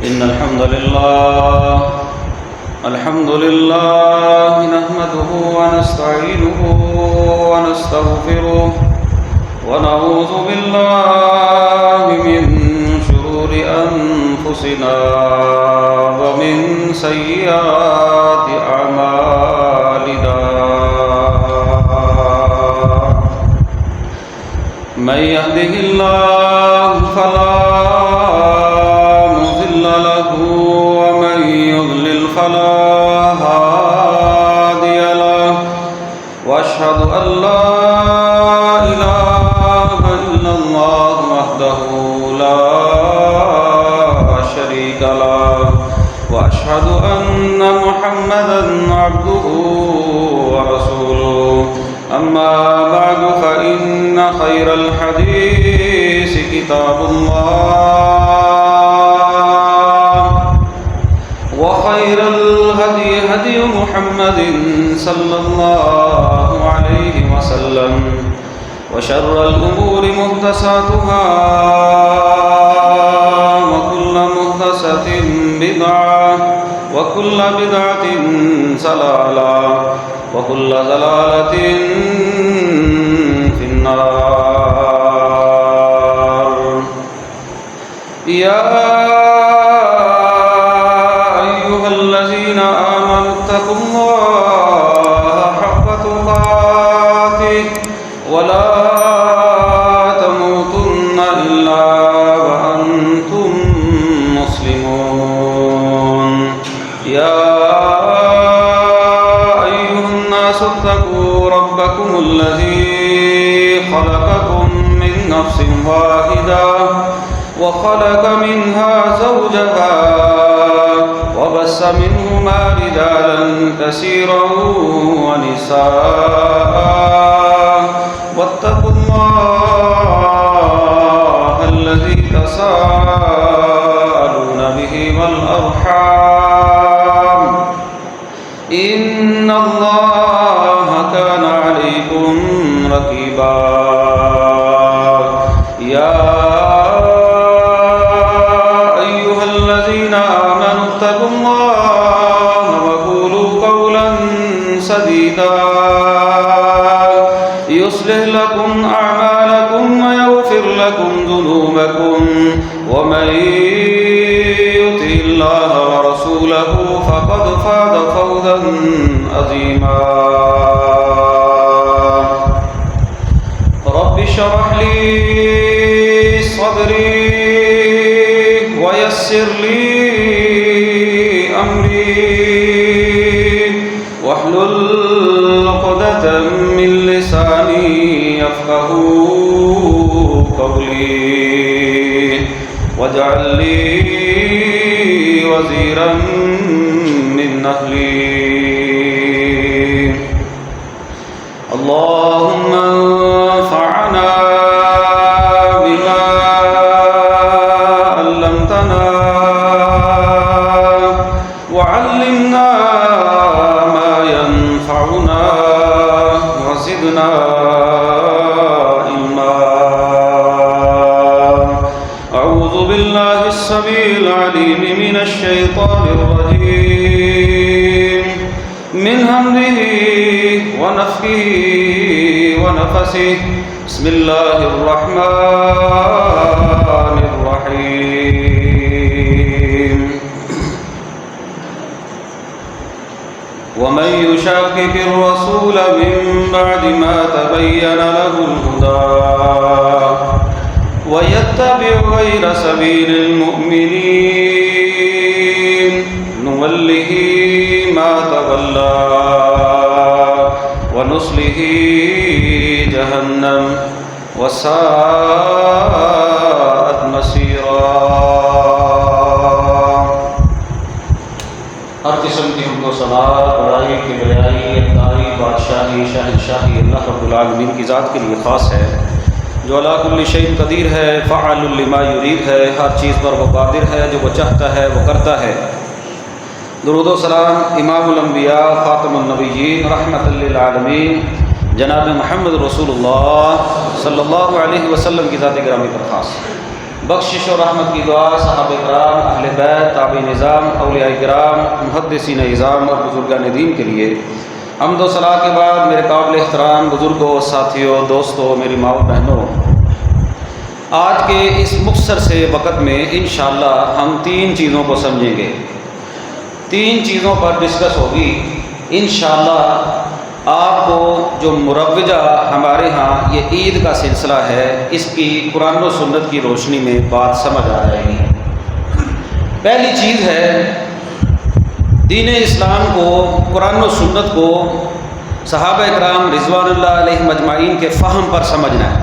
إن الحمد لله نحمده ونستعينه ونستغفره ونعوذ بالله من شرور أنفسنا ومن سيئات أعمالنا من يهده الله فلا مضل له ومن يضلل فلا هادي له وأشهد أن لا إله إلا الله وحده لا شريك له وأشهد أن محمدا عبده ورسوله أما بعد فإن خير الحديث كتاب الله وخير الهدي هدي محمد صلى الله عليه وسلم وشر الأمور محدثاتها وكل محدثة بدعة وكل بدعة ضلالة وكل ضلالة في النار. يا أيها الذين آمنوا اتقوا الله حق تقاته ولا تموتن إلا وأنتم مسلمون. يا اتقوا ربكم الذي خلقكم من نفس واحدة وخلق منها زوجها وبث منهما رجالا كثيرا ونساء واتقوا الله الذي تساءلون به والأرحام إن الله كان عليكم رقيبا. يا أيها الذين آمنوا اتقوا الله وقولوا قولا سديدا يصلح لكم أعمالكم ويغفر لكم ذنوبكم ومن يطع الله ورسوله فقد فاز فوزا عظيما. رب اشرح لي صدري ويسر لي أمري واحلل عقدة من لساني يفقهوا قولي واجعل لي وزيرا من أهلي. اللهم انفعنا بما علمتنا وعلمنا ما ينفعنا وزدنا علما. أعوذ بالله السميع العليم من الشيطان الرجيم من همزه ونفخه ونفسه. بسم الله الرحمن الرحيم. ومن يشاقق الرسول من بعد ما تبين له الهدى ويتبع غير سبيل المؤمنين نوله ما تولى ونصله جهنم وساءت مصيرا. ہر قسم کی حمد و ثنا بڑائی کبریائی اقتداری بادشاہی شہنشاہی اللہ رب العالمین کی ذات کے لیے خاص ہے جو علی کل شیء قدیر ہے، فعال لما یرید ہے، ہر چیز پر وہ قادر ہے، جو وہ چاہتا ہے وہ کرتا ہے. درود و سلام امام الانبیاء خاتم النبیین رحمت للعالمین جناب محمد رسول اللہ صلی اللہ علیہ وسلم کی ذات گرامی پر خاص. بخشش و رحمت کی دعا صحابہ کرام، اہل بیت، باب نظام اولیاء کرام محدثین اعظام اور بزرگان دین کے لیے حمد و ثنا کے بعد میرے قابل احترام بزرگوں، ساتھیوں، دوستوں، میری ماں بہنوں، آج کے اس مختصر سے وقت میں انشاءاللہ ہم 3 چیزوں کو سمجھیں گے، 3 چیزوں پر ڈسکس ہوگی انشاءاللہ۔ آپ کو جو مروجہ ہمارے ہاں یہ عید کا سلسلہ ہے، اس کی قرآن و سنت کی روشنی میں بات سمجھ آ جائے گی۔ پہلی چیز ہے دین اسلام کو، قرآن و سنت کو صحابہ اکرام رضوان اللہ علیہم اجمعین کے فہم پر سمجھنا ہے۔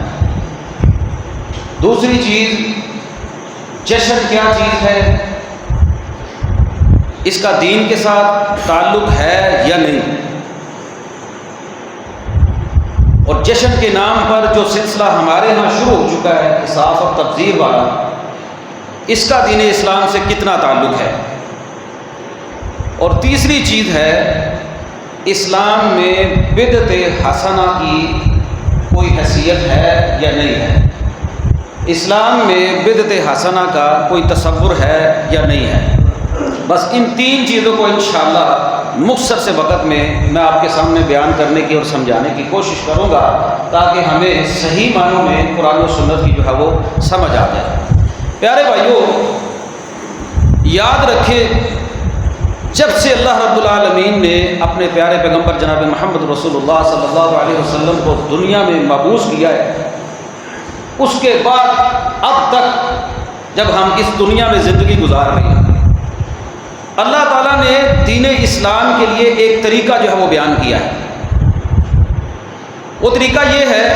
دوسری چیز جشن کیا چیز ہے، اس کا دین کے ساتھ تعلق ہے یا نہیں، اور جشن کے نام پر جو سلسلہ ہمارے ہاں شروع ہو چکا ہے اصاف اور تبذیر والا، اس کا دین اسلام سے کتنا تعلق ہے۔ اور تیسری چیز ہے اسلام میں بدعت حسنہ کی کوئی حیثیت ہے یا نہیں ہے، اسلام میں بدعت حسنہ کا کوئی تصور ہے یا نہیں ہے۔ بس ان 3 چیزوں کو انشاءاللہ مختصر سے وقت میں آپ کے سامنے بیان کرنے کی اور سمجھانے کی کوشش کروں گا، تاکہ ہمیں صحیح معنوں میں قرآن و سنت کی جو ہے وہ سمجھ آ جائے۔ پیارے بھائیوں، یاد رکھیں، جب سے اللہ رب العالمین نے اپنے پیارے پیغمبر جناب محمد رسول اللہ صلی اللہ علیہ وسلم کو دنیا میں مبعوث کیا ہے، اس کے بعد اب تک جب ہم اس دنیا میں زندگی گزار رہے ہیں، اللہ تعالیٰ نے دین اسلام کے لیے ایک طریقہ جو ہے وہ بیان کیا ہے۔ وہ طریقہ یہ ہے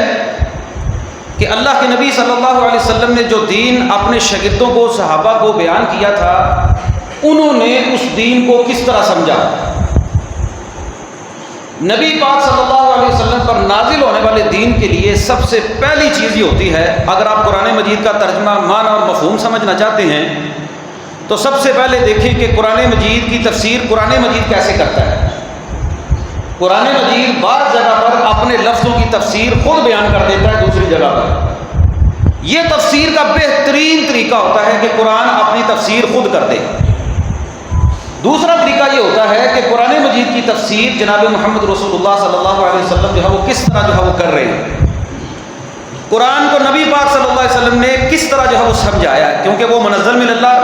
کہ اللہ کے نبی صلی اللہ علیہ وسلم نے جو دین اپنے شاگردوں کو، صحابہ کو بیان کیا تھا، انہوں نے اس دین کو کس طرح سمجھا۔ نبی پاک صلی اللہ علیہ وسلم پر نازل ہونے والے دین کے لیے سب سے پہلی چیز یہ ہوتی ہے، اگر آپ قرآن مجید کا ترجمہ، معنی اور مفہوم سمجھنا چاہتے ہیں تو سب سے پہلے دیکھیں کہ قرآن مجید کی تفسیر قرآن مجید کیسے کرتا ہے۔ قرآن مجید بعض جگہ پر اپنے لفظوں کی تفسیر خود بیان کر دیتا ہے، دوسری جگہ پر یہ تفسیر کا بہترین طریقہ ہوتا ہے کہ قرآن اپنی تفسیر خود کر دے۔ دوسرا طریقہ یہ ہوتا ہے کہ قرآن مجید کی تفسیر جناب محمد رسول اللہ صلی اللہ علیہ وسلم جو ہے وہ کس طرح جو ہے وہ کر رہے ہیں، قرآن کو نبی پاک صلی اللہ علیہ وسلم نے کس طرح جو ہے وہ سمجھایا ہے، کیونکہ وہ منزل من اللہ،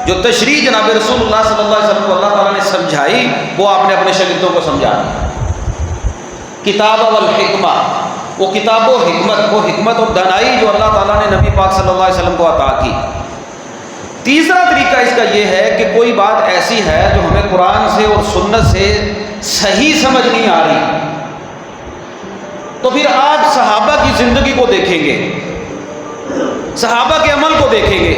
جو تشریح جناب رسول اللہ صلی اللہ علیہ وسلم کو اللہ تعالیٰ نے سمجھائی، وہ آپ نے اپنے شاگردوں کو سمجھایا۔ کتاب والحکمہ، وہ کتاب و حکمت، وہ حکمت اور دانائی جو اللہ تعالیٰ نے نبی پاک صلی اللہ علیہ وسلم کو عطا کی۔ تیسرا طریقہ اس کا یہ ہے کہ کوئی بات ایسی ہے جو ہمیں قرآن سے اور سنت سے صحیح سمجھ نہیں آ رہی، تو پھر آپ صحابہ کی زندگی کو دیکھیں گے، صحابہ کے عمل کو دیکھیں گے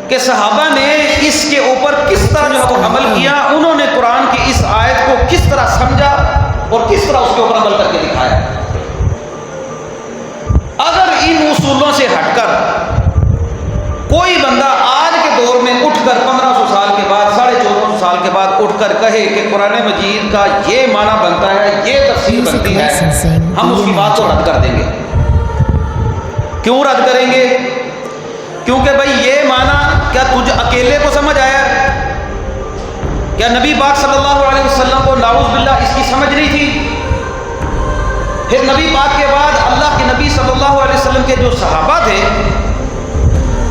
کہ صحابہ نے اس کے اوپر کس طرح جو ہے وہ عمل کیا، انہوں نے قرآن کی اس آیت کو کس طرح سمجھا اور کس طرح اس کے اوپر عمل کر کے دکھایا۔ اگر ان اصولوں سے ہٹ کر کوئی بندہ آج کے دور میں اٹھ کر 1500 سال کے بعد، 1450 سال کے بعد اٹھ کر کہے کہ قرآن مجید کا یہ معنی بنتا ہے، یہ تفسیر بنتی ہے، ہم اس کی بات کو رد کر دیں گے۔ کیوں رد کریں گے؟ کیونکہ بھائی یہ معنی کیا تجھ اکیلے کو سمجھ آیا ہے؟ کیا نبی پاک صلی اللہ علیہ وسلم کو نعوذ باللہ اس کی سمجھ نہیں تھی؟ پھر نبی پاک کے بعد اللہ کے نبی صلی اللہ علیہ وسلم کے جو صحابہ تھے،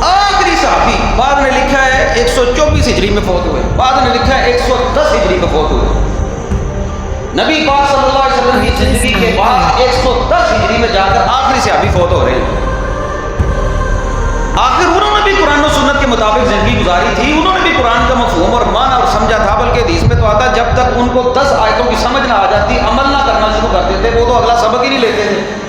آخری صحابی، بعد نے لکھا ہے 124 ہجری میں فوت ہوئے، بعد نے لکھا ہے 110 ہجری میں فوت ہوئے۔ نبی پاک صلی اللہ علیہ وسلم کی زندگی کے بعد 110 ہجری میں جا کر آخری صحابی فوت ہو رہے ہیں۔ آخر انہوں نے بھی قرآن و سنت کے مطابق زندگی گزاری تھی، انہوں نے بھی قرآن کا مفہوم اور معنی اور سمجھا تھا، بلکہ حدیث میں تو آتا جب تک ان کو 10 آیتوں کی سمجھ نہ آ جاتی، عمل نہ کرنا شروع کر دیتے، وہ تو اگلا سبق ہی نہیں لیتے تھے۔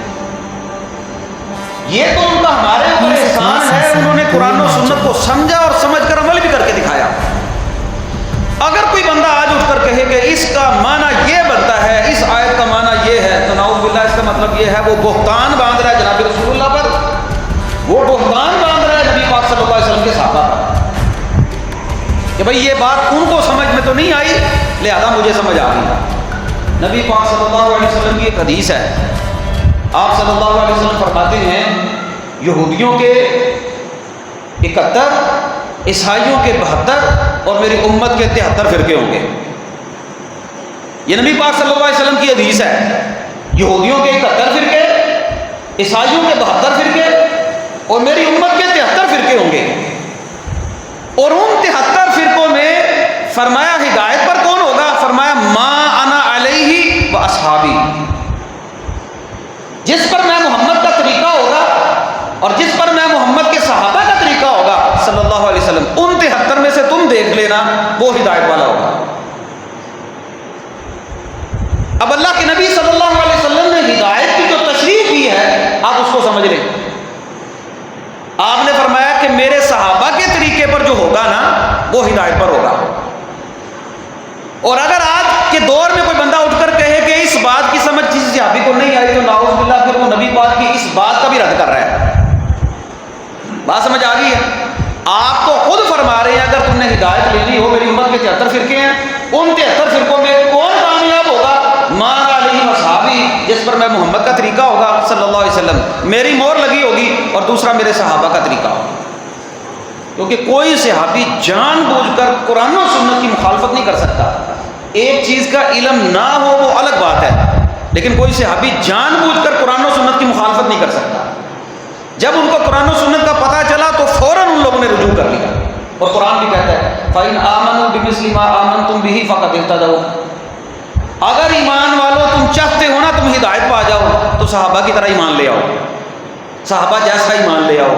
یہ تو ان کا ہمارے اوپر احسان ہے، انہوں نے قرآن و سنت کو سمجھا اور سمجھ کر عمل بھی کر کے دکھایا۔ اگر کوئی بندہ آج اٹھ کر کہے کہ اس کا معنی یہ بنتا ہے، اس آیت کا معنی یہ ہے، تو نعوذ باللہ اس کا مطلب یہ ہے وہ بہتان باندھ رہا ہے جناب رسول اللہ پر، وہ بہتان باندھ رہا ہے نبی پاک صلی اللہ علیہ وسلم کے صحابہ پر، کہ بھئی یہ بات ان کو سمجھ میں تو نہیں آئی، لہذا مجھے سمجھ آ گئی۔ نبی پاک صلی اللہ علیہ وسلم کی ایک حدیث ہے، آپ صلی اللہ علیہ وسلم فرماتے ہیں یہودیوں کے 71 عیسائیوں کے 72 اور میری امت کے 73 فرقے ہوں گے۔ یہ نبی پاک صلی اللہ علیہ وسلم کی حدیث ہے۔ یہودیوں کے 71 فرقے، عیسائیوں کے 72 فرقے اور میری امت کے 73 فرقے ہوں گے۔ اور ان 73 فرقوں میں فرمایا ہدایت پر کون ہوگا؟ فرمایا ما انا علیہ و اصحابی، جس پر میں محمد کا طریقہ ہوگا اور جس پر میں محمد کے صحابہ کا طریقہ ہوگا صلی اللہ علیہ وسلم، ان 73 میں سے تم دیکھ لینا وہ ہدایت والا ہوگا۔ اب اللہ کے نبی صلی اللہ علیہ وسلم نے ہدایت کی جو تشریح کی ہے آپ اس کو سمجھ لیں۔ آپ نے فرمایا کہ میرے صحابہ کے طریقے پر جو ہوگا نا وہ ہدایت پر ہوگا۔ اور اگر آج کے دور میں کوئی بندہ اٹھ کر کہے کہ اس بات کی سمجھ کسی صحابی کو نہیں آئی تو نعوذ باللہ پھر وہ نبی پاک کی اس بات کا بھی رد کر رہا ہے۔ بات سمجھ آ گئی ہے؟ آپ تو خود فرما رہے ہیں اگر تم نے ہدایت لینی ہو، میری امت کے 73 فرقے ہیں، ان 73 فرقوں میں کون کامیاب ہوگا؟ مان علیہ وصحابی، جس پر میں محمد کا طریقہ ہوگا صلی اللہ علیہ وسلم، میری مہر لگی ہوگی، اور دوسرا میرے صحابہ کا طریقہ ہوگا۔ کیونکہ کوئی صحابی جان بوجھ کر قرآن و سنت کی مخالفت نہیں کر سکتا۔ ایک چیز کا علم نہ ہو وہ الگ بات ہے، لیکن کوئی صحابی جان بوجھ کر قرآن و سنت کی مخالفت نہیں کر سکتا۔ جب ان کو قرآن و سنت کا پتہ چلا تو فوراً ان لوگوں نے رجوع کر لیا، اور قرآن بھی کہتا ہے فَإِنْ آمَنُوا بِمِثْلِ مَا آمَنْتُمْ بِهِ فَقَدِ اهْتَدَوْا، اگر ایمان والوں تم چاہتے ہو نا تم ہدایت پا جاؤ تو صحابہ کی طرح ایمان لے آؤ، صحابہ جیسا ایمان لے آؤ،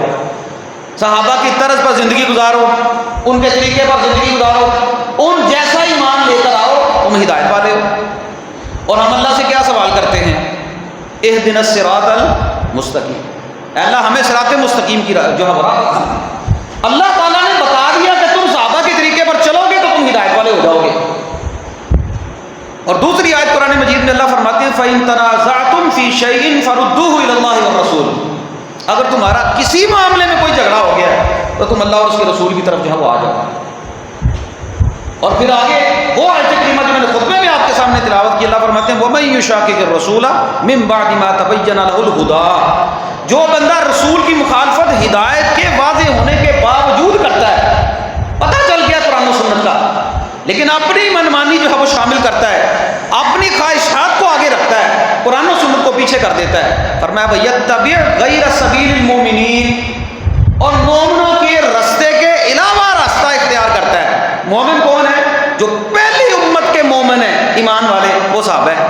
صحابہ کی طرز پر زندگی گزارو، ان کے طریقے پر زندگی گزارو، ان جیسا ایمان لے کر آؤ، تم ہدایت پا رہے ہو۔ اور ہم اللہ سے کیا سوال کرتے ہیں؟ اہدنا الصراط المستقیم، اے اللہ ہمیں صراط مستقیم کی جو ہے راہ دکھا۔ اللہ تعالیٰ نے بتا دیا کہ تم صحابہ کے طریقے پر چلو گے تو تم ہدایت والے ہو جاؤ گے۔ اور دوسری آیت قرآن مجید میں اللہ فرماتے ہیں فَإِن تَنَازَعْتُمْ فِي شَيْءٍ فَرُدُّوهُ إِلَى اللَّهِ وَالرَّسُولِ، اگر تمہارا کسی معاملے میں کوئی جھگڑا ہو گیا تو تم اللہ اور اس کے رسول کی طرف جو ہے وہ آ جاؤ۔ اور پھر آگے وہ آیت کریمہ جو میں نے خطبے میں آپ کے سامنے تلاوت کی، اللہ فرماتے ہیں وَمَن يُشَاقِقِ الرَّسُولَ مِن بَعْدِ مَا تَبَيَّنَ لَهُ الْهُدَىٰ، جو بندہ رسول کی مخالفت ہدایت کے واضح ہونے کے باوجود کرتا ہے، پتہ چل گیا قرآن و سنت کا، لیکن اپنی منمانی جو ہے وہ شامل کرتا ہے، اپنی خواہشات کو آگے رکھتا ہے، قرآن و سنت کو پیچھے کر دیتا ہے، فرمایا وَيَتَّبِعْ غَيْرَ سَبِيلِ الْمُؤْمِنِينَ، اور مومنوں کے راستے کے علاوہ راستہ اختیار کرتا ہے۔ مومن کون ہے؟ جو پہلی امت کے مومن ہیں، ایمان والے، وہ صحابہ ہیں۔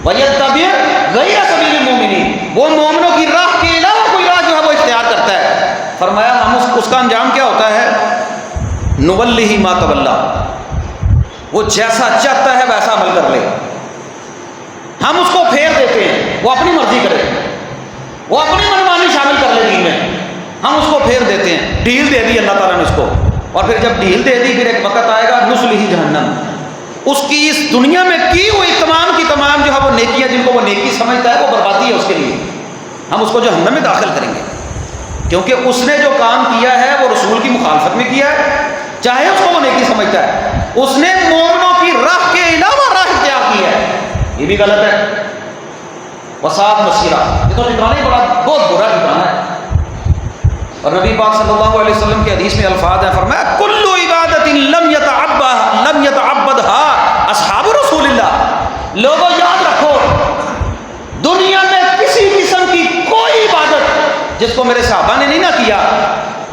وَيَتَّبِعْ غَيْرَ سَبِيلِ الْمُؤْمِنِينَ، وہ مومنوں کی راہ کے علاوہ کوئی راہ جو ہے وہ اختیار کرتا ہے۔ فرمایا ہم اس کا انجام کیا ہوتا ہے؟ نُوَلِّهِ مَا تَوَلَّىٰ، وہ جیسا چاہتا ہے ویسا عمل کر لے، ہم اس کو پھیر دیتے ہیں، وہ اپنی مرضی کرے، وہ اپنی منمانی شامل کر لے دین میں، ہم اس کو پھیر دیتے ہیں۔ ڈھیل دے دی اللہ تعالیٰ نے اس کو، اور پھر جب ڈھیل دے دی پھر ایک وقت آئے گا نصلہ جہنم، اس کی اس دنیا میں کی ہوئی تمام کی تمام جو ہے وہ نیکیاں جن کو وہ نیکی سمجھتا ہے وہ بربادی ہے اس کے لیے، ہم اس کو جہنم میں داخل کریں گے، کیونکہ اس نے جو کام کیا ہے وہ رسول کی مخالفت میں کیا ہے، چاہے اس کو وہ نیکی سمجھتا ہے، اس نے مومنوں کی راہ کے علاوہ راہ اختیار کی ہے، یہ بھی غلط ہے۔ وساعت مسیرہ، یہ تو ٹھکانا ہی بہت برا ٹھکانا ہے۔ اور نبی پاک صلی اللہ علیہ وسلم کے حدیث میں الفاظ ہیں، فرمایا کل عبادت لم یتعبدها اصحاب رسول اللہ، لوگوں یاد رکھو دنیا میں کسی قسم کی کوئی عبادت جس کو میرے صحابہ نے نہیں نہ کیا،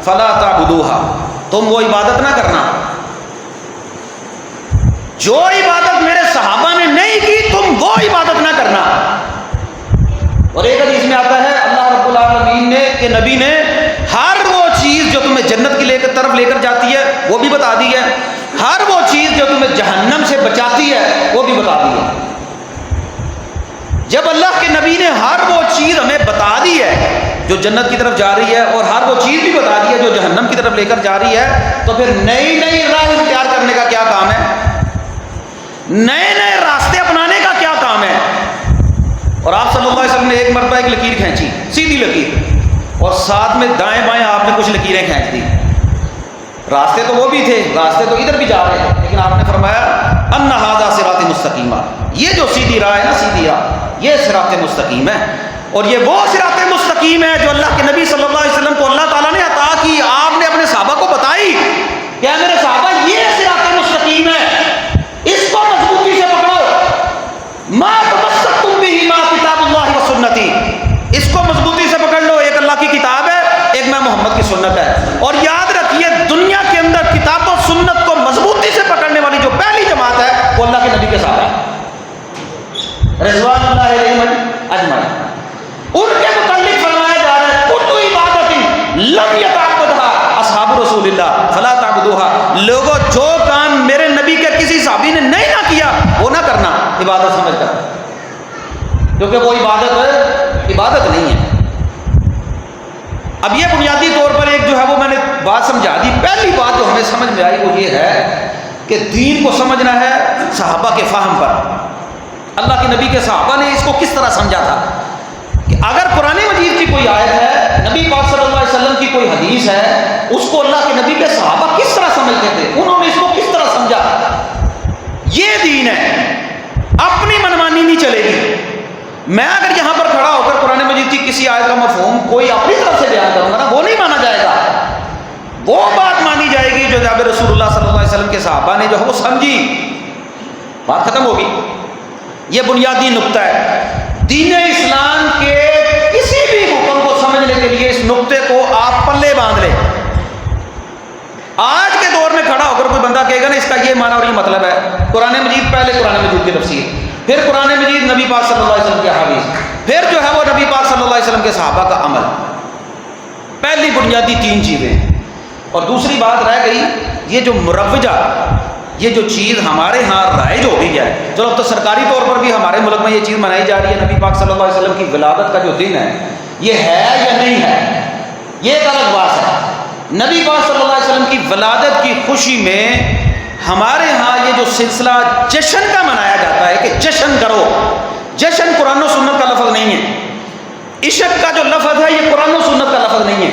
فلا تعبدوها، تم وہ عبادت نہ کرنا، جو عبادت میرے صحابہ نے نہیں کی تم وہ عبادت نہ کرنا۔ اور ایک حدیث میں آتا ہے اللہ رب العالمین نے کہ نبی نے ہر وہ چیز جو تمہیں جنت کی طرف لے کر جاتی ہے وہ بھی بتا دی ہے، ہر وہ چیز جو تمہیں جہنم سے بچاتی ہے وہ بھی بتا دی ہے۔ جب اللہ کے نبی نے ہر وہ چیز ہمیں بتا دی ہے جو جنت کی طرف جا رہی ہے اور ہر وہ چیز بھی بتا دی ہے جو جہنم کی طرف لے کر جا رہی ہے، تو پھر نئی نئی راہ اختیار کرنے کا کیا کام ہے؟ نئے نئے راستے اپنانے کا کیا کام ہے؟ اور آپ صلی اللہ علیہ وسلم نے ایک مرتبہ ایک لکیر کھینچی، سیدھی لکیر، اور ساتھ میں دائیں بائیں آپ نے کچھ لکیریں کھینچ دی، راستے تو وہ بھی تھے، راستے تو ادھر بھی جا رہے ہیں، لیکن آپ نے فرمایا ان ھذا صراط مستقیمہ، یہ جو سیدھی راہ ہے نا، سیدھی راہ، یہ صراط مستقیم ہے، اور یہ وہ صراط مستقیم ہے جو اللہ کے نبی صلی اللہ علیہ وسلم کو اللہ تعالیٰ نے عطا کی، آپ نے اپنے صحابہ کو تعبدوها، لوگوں جو کام میرے نبی کے کسی صحابی نے نہیں نہ کیا وہ نہ کرنا عبادت سمجھ کر، کیونکہ وہ عبادت نہیں ہے۔ اب یہ بنیادی طور پر ایک جو ہے وہ میں نے بات سمجھا دی۔ پہلی بات جو ہمیں سمجھ میں آئی وہ یہ ہے کہ دین کو سمجھنا ہے صحابہ کے فہم پر۔ اللہ کے نبی کے صحابہ نے اس کو کس طرح سمجھا تھا کہ اگر قرآن مجید کی کوئی آیت ہے، نبی پاک صلی اللہ علیہ وسلم کی کوئی حدیث ہے، اس کو اللہ کے نبی کے صحابہ کس طرح سمجھتے تھے، انہوں نے اس کو کس طرح سمجھا۔ یہ دین ہے، اپنی منمانی نہیں چلے گی۔ میں اگر یہاں پر کھڑا ہو کر قرآن مجید کی کسی آیت کا مفہوم کوئی اپنی طرف سے بیان کروں گا نا، وہ نہیں مانا جائے گا۔ وہ بات مانی جائے گی جو جناب رسول اللہ صلی اللہ علیہ وسلم کے صحابہ نے جو ہے وہ سمجھی، بات ختم ہوگی۔ یہ بنیادی نقطہ ہے۔ دین اسلام کے کسی بھی حکم کو سمجھنے کے لیے اس نقطے کو آپ پلے باندھ لیں۔ آج کے دور میں کھڑا ہو کر کوئی بندہ کہے گا نا اس کا یہ معنی اور یہ مطلب ہے، قرآن مجید پہلے قرآن مجید کی تفسیر، پھر قرآن مجید نبی پاک صلی اللہ علیہ وسلم کے احادیث، پھر جو ہے وہ نبی پاک صلی اللہ علیہ وسلم کے صحابہ کا عمل۔ پہلی بنیادی تین چیزیں۔ اور دوسری بات رہ گئی یہ جو مروجہ، یہ جو چیز ہمارے ہاں رائج ہو گئی ہے، چلو اب تو سرکاری طور پر بھی ہمارے ملک میں یہ چیز منائی جا رہی ہے، نبی پاک صلی اللہ علیہ وسلم کی ولادت کا جو دن ہے یہ ہے یا نہیں ہے، یہ ایک الگ بات ہے۔ نبی پاک صلی اللہ علیہ وسلم کی ولادت کی خوشی میں ہمارے ہاں یہ جو سلسلہ جشن کا منایا جاتا ہے کہ جشن کرو، جشن قرآن و سنت کا لفظ نہیں ہے۔ عشق کا جو لفظ ہے یہ قرآن و سنت کا لفظ نہیں ہے،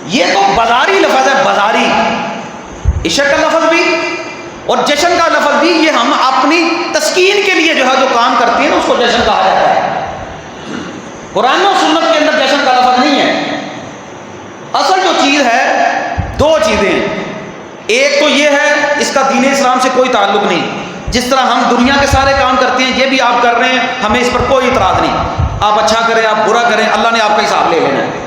یہ تو بازاری لفظ ہے، بازاری۔ عشق کا لفظ بھی اور جشن کا لفظ بھی یہ ہم اپنی تسکین کے لیے جو ہے جو کام کرتے ہیں نا اس کو جشن کہا جاتا ہے۔ قرآن و سنت کے اندر جشن کا لفظ نہیں ہے۔ اصل جو چیز ہے دو چیزیں ہیں، ایک تو یہ ہے اس کا دین اسلام سے کوئی تعلق نہیں، جس طرح ہم دنیا کے سارے کام کرتے ہیں یہ بھی آپ کر رہے ہیں، ہمیں اس پر کوئی اعتراض نہیں، آپ اچھا کریں آپ برا کریں، اللہ نے آپ کا حساب لے لینا ہے۔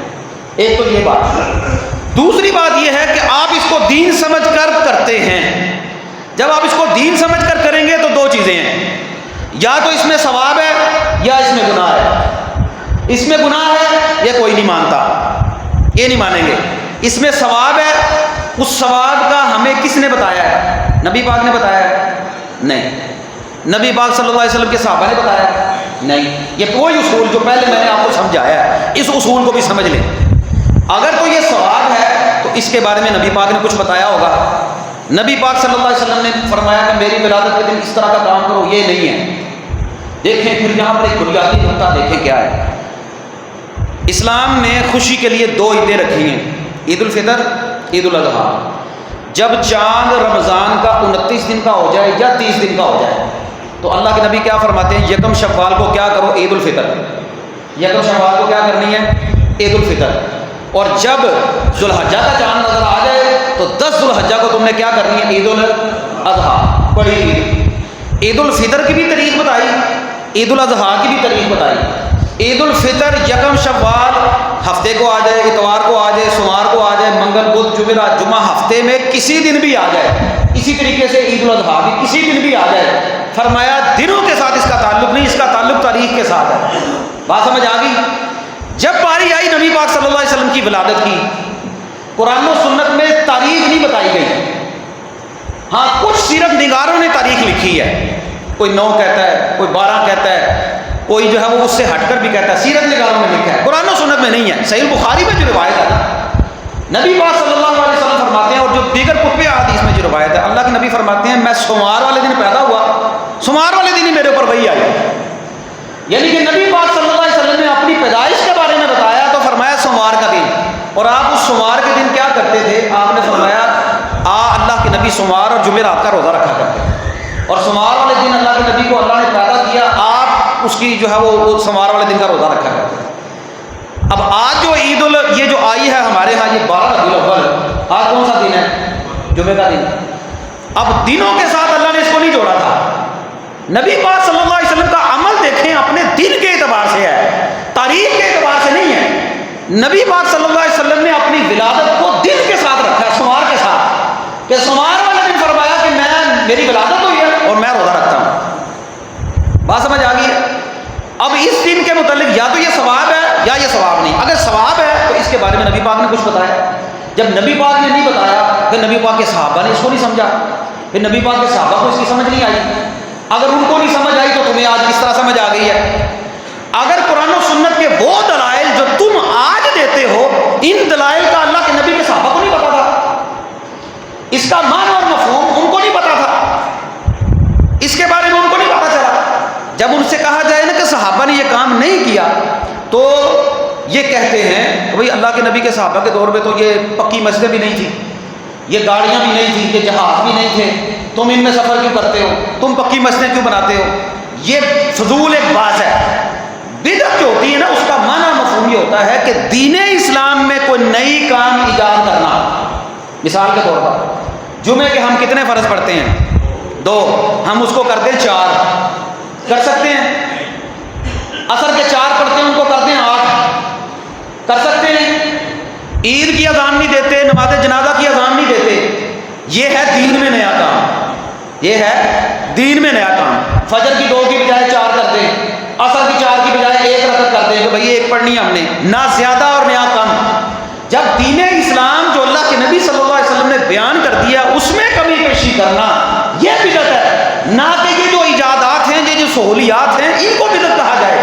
ایک تو یہ بات۔ دوسری بات یہ ہے کہ آپ اس کو دین سمجھ کر کرتے ہیں۔ جب آپ اس کو دین سمجھ کر کریں گے تو دو چیزیں ہیں، یا تو اس میں ثواب ہے یا اس میں گناہ ہے۔ اس میں گناہ ہے یہ کوئی نہیں مانتا، یہ نہیں مانیں گے۔ اس میں ثواب ہے، اس ثواب کا ہمیں کس نے بتایا ہے؟ نبی پاک نے بتایا ہے؟ نہیں۔ نبی پاک صلی اللہ علیہ وسلم کے صحابہ نے بتایا ہے؟ نہیں۔ یہ کوئی اصول جو پہلے میں نے آپ کو سمجھایا ہے اس اصول کو بھی سمجھ لیں۔ اگر تو یہ ثواب ہے تو اس کے بارے میں نبی پاک نے کچھ بتایا ہوگا۔ نبی پاک صلی اللہ علیہ وسلم نے فرمایا کہ میری ولادت کے دن اس طرح کا کام کرو، یہ نہیں ہے۔ دیکھیں پھر یہاں پر ایک بنیادی نقطہ دیکھیں کیا ہے۔ اسلام نے خوشی کے لیے دو عیدیں رکھی ہیں، عید الفطر، عید الاضحیٰ۔ جب چاند رمضان کا 29 دن کا ہو جائے یا 30 دن کا ہو جائے تو اللہ کے نبی کیا فرماتے ہیں، یکم شوال کو کیا کرو، عید الفطر۔ یکم شوال کو کیا کرنی ہے، عید الفطر۔ اور جب ذوالحجہ کا چاند نظر آ جائے تو 10 ذوالحجہ کو تم نے کیا کرنی ہے، عید الاضحیٰ، بڑی عید۔ عید الفطر کی بھی تاریخ بتائی، عید الاضحیٰ کی بھی تاریخ بتائی۔ عید الفطر یکم شوال ہفتے کو آ جائے، اتوار کو آ جائے، سوموار کو آ جائے، منگل بدھ جمعرات جمعہ ہفتے میں کسی دن بھی آ جائے۔ اسی طریقے سے عید الاضحیٰ بھی کسی دن بھی آ جائے۔ فرمایا دنوں کے ساتھ اس کا تعلق نہیں، اس کا تعلق تاریخ کے ساتھ ہے۔ بات سمجھ آ گئی؟ جب باری آئی نبی پاک صلی اللہ علیہ وسلم کی ولادت کی، قرآن و سنت میں تاریخ نہیں بتائی گئی۔ ہاں کچھ سیرت نگاروں نے تاریخ لکھی ہے، کوئی 9 کہتا ہے، کوئی 12 کہتا ہے، کوئی جو ہے وہ اس سے ہٹ کر بھی کہتا ہے، سیرت نگاروں نے لکھا ہے، قرآن و سنت میں نہیں ہے۔ صحیح بخاری میں جو روایت ہے نا، نبی پاک صلی اللہ علیہ وسلم فرماتے ہیں، اور جو دیگر کتب احادیث میں جو روایت ہے، اللہ کے نبی فرماتے ہیں میں سوموار والے دن پیدا ہوا، سوموار والے دن ہی میرے اوپر وحی آئی۔ یعنی کہ نبی پاک صلی اللہ علیہ وسلم نے اپنی پیدائش کے بارے میں بتایا تو فرمایا سوموار کا دن، اور آپ اس سوموار کے دن کیا کرتے تھے؟ آپ نے فرمایا اللہ کے نبی سوموار اور جمعرات کا روزہ رکھا کرتے ہیں، اور سوموار والے دن اللہ کے نبی کو اللہ نے پیدا کیا، آپ اس کی جو ہے وہ سوموار والے دن کا روزہ رکھا کرتے ہیں۔ اب آج جو عید یہ جو آئی ہے ہمارے ہاں، یہ 12 ربیع الاول، آج کون سا دن ہے؟ جمعے کا دن۔ اب دنوں کے ساتھ اللہ نے اس کو نہیں جوڑا تھا۔ نبی پاک صلی اللہ علیہ وسلم کا عمل دیکھیں اپنے دن کے اعتبار سے ہے، تاریخ کے اعتبار سے نہیں ہے۔ نبی پاک صلی اللہ علیہ وسلم نے اپنی ولادت کو دن کے ساتھ رکھا ہے، سوموار کے ساتھ، کہ سوموار والے دن فرمایا کہ میری ولادت ہوئی ہے اور میں روزہ رکھتا ہوں۔ بات سمجھ آ گئی ہے؟ اب اس دن کے متعلق یا تو یہ ثواب ہے یا یہ ثواب نہیں۔ اگر ثواب ہے تو اس کے بارے میں نبی پاک نے کچھ بتایا، جب نبی پاک نے نہیں بتایا پھر نبی پاک کے صحابہ نے اس کو نہیں سمجھا، پھر نبی پاک کے صحابہ کو اس کی سمجھ نہیں آئی. اگر ان کو نہیں سمجھ آئی تو تمہیں آج کس طرح سمجھ آ گئی ہے؟ اگر قرآن و سنت کے وہ دلائل جو تم آج دیتے ہو، ان دلائل کا اللہ کے نبی کے صحابہ کو نہیں پتا تھا، اس کا معنی اور مفہوم ان کو نہیں پتا تھا، اس کے بارے میں ان کو نہیں پتا چلا. جب ان سے کہا جائے نا کہ صحابہ نے یہ کام نہیں کیا تو یہ کہتے ہیں کہ بھئی اللہ کے نبی کے صحابہ کے دور میں تو یہ پکی مسجدیں بھی نہیں تھی، یہ گاڑیاں بھی نہیں تھیں، یہ جہاز بھی نہیں تھے، تم ان میں سفر کیوں کرتے ہو، تم پکی مسجدیں کیوں بناتے ہو؟ یہ فضول ایک بات ہے. بدعت جو ہوتی ہے نا اس کا معنی مفہوم یہ ہوتا ہے کہ دین اسلام میں کوئی نئی کام ایجاد کرنا. مثال کے طور پر جمعے کے ہم کتنے فرض پڑھتے ہیں؟ 2، ہم اس کو کرتے ہیں 4. کر سکتے ہیں؟ عصر کے 4 پڑھتے ہیں، ان کو کرتے ہیں 8. کر سکتے ہیں؟ عید کی اذان نہیں دیتے، نماز جنازہ کی اذان نہیں دیتے. یہ ہے دین میں نیا کام، یہ ہے دین میں نیا کام. فجر کی 2 کی بجائے 4 کر دیں، عصر کی 4 کی بجائے 1 رکعت کر دیں کہ بھئی ایک پڑھنی ہے ہم نے، نہ زیادہ اور نہ کم. جب دین اسلام جو اللہ کے نبی صلی اللہ علیہ وسلم نے بیان کر دیا اس میں کمی پیشی کرنا یہ بدعت ہے، نہ کہ یہ جو ایجادات ہیں، یہ جو سہولیات ہیں ان کو بدعت کہا جائے.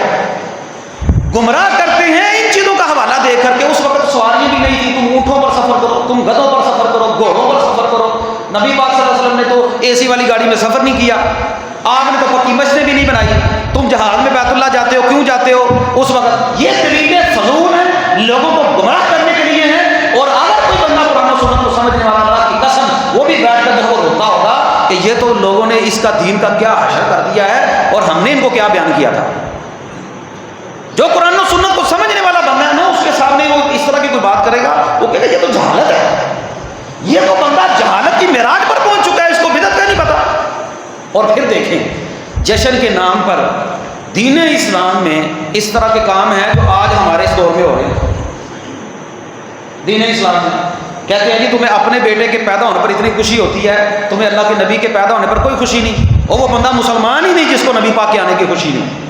گمراہ کرتے ہیں ان چیزوں کا حوالہ دے کر کے. اس وقت سواریاں بھی نہیں تھی، تم اونٹوں پر سفر کرو، تم گدھوں پر سفر کرو، گھوڑوں پر سفر کرو. نبی پاک صلی اللہ علیہ وسلم نے تو اے سی والی گاڑی میں سفر نہیں کیا، آپ نے تو پکی مسجدیں بھی نہیں بنائی. تم جہاز میں بیت اللہ جاتے ہو، کیوں جاتے ہو اس وقت؟ یہ طریقے فضول ہیں، لوگوں کو گمراہ کرنے کے لیے ہیں. اور اگر کوئی بندہ قرآن و سنت کو سمجھنے والا اللہ کی قسم وہ بھی بیٹھ کر وہ روتا ہوگا کہ یہ تو لوگوں نے اس کا دین کا کیا حشر کر دیا ہے اور ہم نے ان کو کیا بیان کیا تھا. جو قرآن و سنت کو سمجھنے والا بندہ ہے نا اس کے سامنے وہ اس طرح کی کوئی بات کرے گا وہ کہے گا یہ تو جہالت ہے، یہ تو بندہ جہالت کی معراج پر پہنچ چکا ہے، اس کو بدعت کا نہیں پتا. اور پھر دیکھیں جشن کے نام پر دین اسلام میں اس طرح کے کام ہیں جو آج ہمارے اس دور میں ہو رہے ہیں. دین اسلام میں کہتے ہیں جی تمہیں اپنے بیٹے کے پیدا ہونے پر اتنی خوشی ہوتی ہے، تمہیں اللہ کے نبی کے پیدا ہونے پر کوئی خوشی نہیں. اور وہ بندہ مسلمان ہی نہیں جس کو نبی پاک کے آنے کی خوشی نہیں،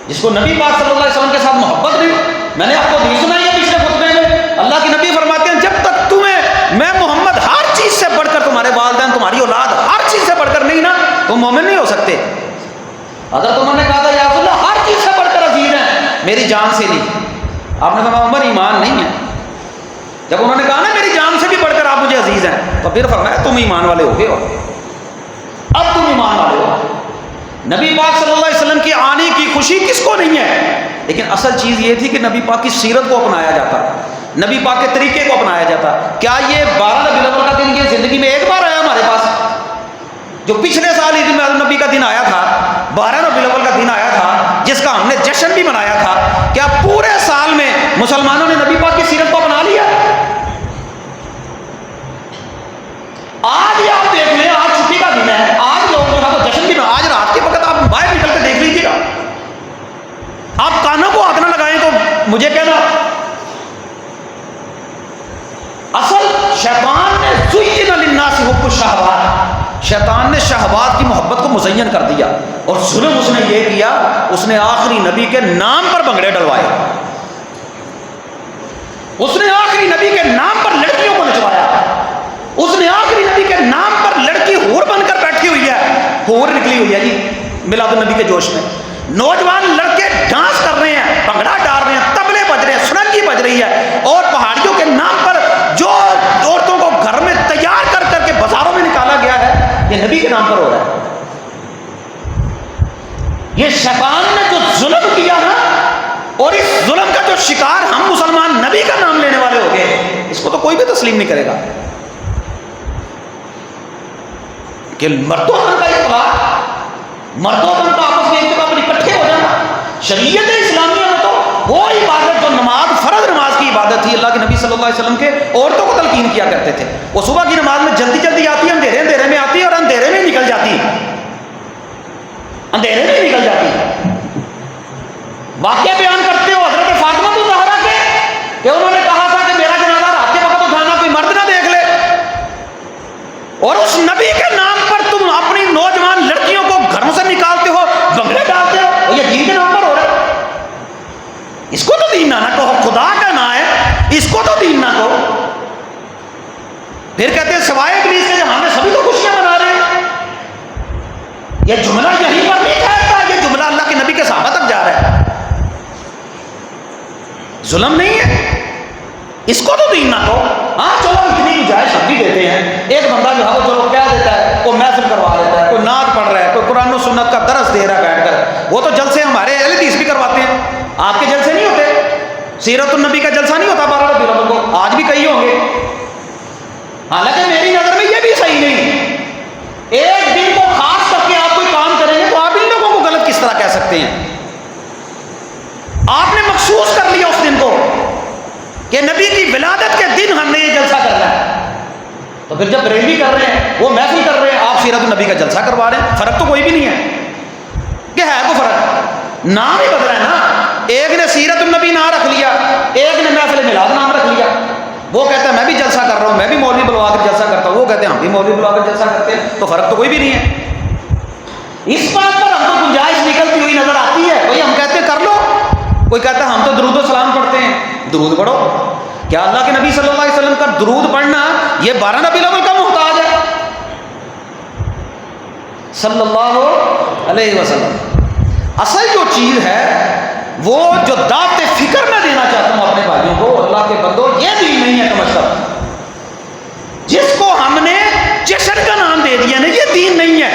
جس کو نبی پاک صلی اللہ علیہ وسلم کے ساتھ محبت نہیں. میں نے آپ کو حدیث سنائی ہے پچھلے خطبے میں، اللہ کے نبی فرماتے ہیں جب تک تمہیں میں محمد ہر چیز سے بڑھ کر، تمہارے والدین تمہاری اولاد ہر چیز سے بڑھ کر نہیں نا تم مومن نہیں ہو سکتے. اگر تم نے کہا تھا یا رسول اللہ ہر چیز سے بڑھ کر عزیز ہیں، میری جان سے نہیں، آپ نے فرمایا عمر ایمان نہیں ہے. جب انہوں نے کہا نا میری جان سے بھی بڑھ کر آپ مجھے عزیز ہیں تو پھر فرمایا تم ایمان والے ہو گئے ہو، اب تم ایمان والے ہو. نبی پاک صلی اللہ علیہ وسلم کی آنے کی خوشی کس کو نہیں ہے؟ لیکن اصل چیز یہ تھی کہ نبی پاک کی سیرت کو اپنایا جاتا، نبی پاک کے طریقے کو اپنایا جاتا. کیا یہ 12 ربیع الاول کا دن یہ زندگی میں ایک بار آیا ہمارے پاس؟ جو پچھلے سال عید میلاد النبی کا دن آیا تھا، 12 ربیع الاول کا دن آیا تھا جس کا ہم نے جشن بھی منایا تھا، کیا پورے سال میں مسلمانوں نے نبی پاک کی سیرت کو اپنا لیا؟ آج ہی آپ دیکھ لیں، آج چھٹی کا دن ہے، آج لوگ جو ہے وہ جشن بھی آج رات کے وقت آپ باہر نکل کے دیکھ لیجیے گا، آپ کانوں کو ہاتھ نہ لگائیں تو مجھے کہنا. اصل شیطان نے زین للناس حب الشہوات، شیطان نے شہوات کی محبت کو مزین کر دیا اور ظلم اس نے یہ کیا، اس نے آخری نبی کے نام پر بنگڑے ڈلوائے، اس نے آخری نبی کے نام پر لڑکیوں کو نچوایا، اس نے آخری نبی کے نام پر لڑکی حور بن کر بیٹھی ہوئی ہے، حور نکلی ہوئی ہے جی میلاد النبی کے جوش میں. نوجوان لڑکے ڈانس کر رہے ہیں، بھنگڑا ڈال رہے ہیں، تبلے بج رہے ہیں، سرنگی بج رہی ہے، اور پہاڑیوں کے نام پر جو عورتوں کو گھر میں تیار کر کر کے بازاروں میں نکالا گیا ہے یہ نبی کے نام پر ہو رہا ہے. یہ شیطان نے جو ظلم کیا نا، اور اس ظلم کا جو شکار ہم مسلمان نبی کا نام لینے والے ہو گئے، اس کو تو کوئی بھی تسلیم نہیں کرے گا کہ مردوں کا اطلاق، مردوں کا آپس میں اتفاق میں اکٹھے ہو جانا. شریعت اسلامیہ میں تو وہ عبادت جو نماز، فرض نماز کی عبادت تھی، اللہ کے نبی صلی اللہ علیہ وسلم کے عورتوں کو تلقین کیا کرتے تھے. وہ صبح کی نماز میں جلدی جلدی آتی ہے، اندھیرے اندھیرے میں آتی ہے اور اندھیرے میں نکل جاتی ہے، اندھیرے میں نکل جاتی ہے. واقعہ بیان کرتے ہو حضرت فاطمہ الزہرا کے کہ انہوں نے کہا تھا کہ میرا جنازہ رات کے وقت اٹھانا کوئی مرد نہ دیکھ لے، اور اس نبی کے نام پر تم اپنی نوجوان لڑکیوں کو گھروں سے نکالتے ہو، بنگلے ڈالتے ہو، یہ دین کے نام پر ہو رہا ہے. اس کو تو دین نہ کہو، خدا کا نام ہے، اس کو تو دین نہ کہو. پھر کہتے ہیں سوائے ابلیس کے جہاں میں سبھی تو خوشیاں منا رہے ہیں. یہ جملہ یہیں پر نہیں ٹھہرتا, یہ جملہ اللہ کے نبی کے صحابہ تک جا رہا ہے. ظلم نہیں ہے, اس کو تو دین نہ کہو. ہاں چلو اتنی گنجائش ہم بھی دیتے ہیں, ایک بندہ جو ہے وہ چلو کیا دیتا ہے, کوئی محفل کروا دیتا ہے, کوئی نعت پڑھ رہا ہے, کوئی قرآن و سنت کا درس دے رہا ہے بیٹھ کر, وہ تو جلسے ہمارے اہل حدیث بھی کرواتے ہیں. آپ کے جلسے نہیں ہوتے, سیرت النبی کا جلسہ نہیں ہوتا 12 ربیع الاول کو, آج بھی کئی ہوں گے. حالانکہ میری نظر میں یہ بھی صحیح نہیں. ایک دن کو خاص کر کے آپ کوئی کام کریں گے تو آپ ان لوگوں کو غلط کس طرح کہہ سکتے ہیں؟ آپ نے مخصوص کر لیا اس دن کو کہ نبی کی ولادت کے دن ہم نے یہ جلسہ کرنا ہے, تو پھر جب بریلوی کر رہے ہیں, وہ محفل کر رہے ہیں, آپ سیرت النبی کا جلسہ کروا رہے ہیں, فرق تو کوئی بھی نہیں ہے. کہ ہے کوئی فرق؟ نام ہی بدلا ہے نا. ایک نے سیرت النبی نام رکھ لیا, ایک نے محفل میلاد نام رکھ لیا. وہ کہتا ہے میں بھی جلسہ کر رہا ہوں, میں بھی مولوی بلوا کر جلسہ کرتا ہوں, وہ کہتے ہیں ہم بھی مولوی بلوا کر جلسہ کرتے ہیں, تو فرق تو کوئی بھی نہیں ہے. اس بات پر ہم کو گنجائش نکلتی ہوئی نظر آتی ہے. بھائی ہم کہتے ہیں کر لو, کوئی کہتا ہے ہم تو درود و سلام پڑھتے ہیں, درود پڑھو. کیا اللہ کے نبی صلی اللہ علیہ وسلم کا درود پڑھنا یہ 12 ربیع الاول کا محتاج ہے؟ صلی اللہ علیہ وسلم. اصل جو چیز ہے وہ جو دعوت فکر میں دینا چاہتا ہوں اپنے بھائیوں کو, اللہ کے بندو, یہ دین نہیں ہے کم از کم. جس کو ہم نے جشن کا نام دے دیا نا, یہ دین نہیں ہے.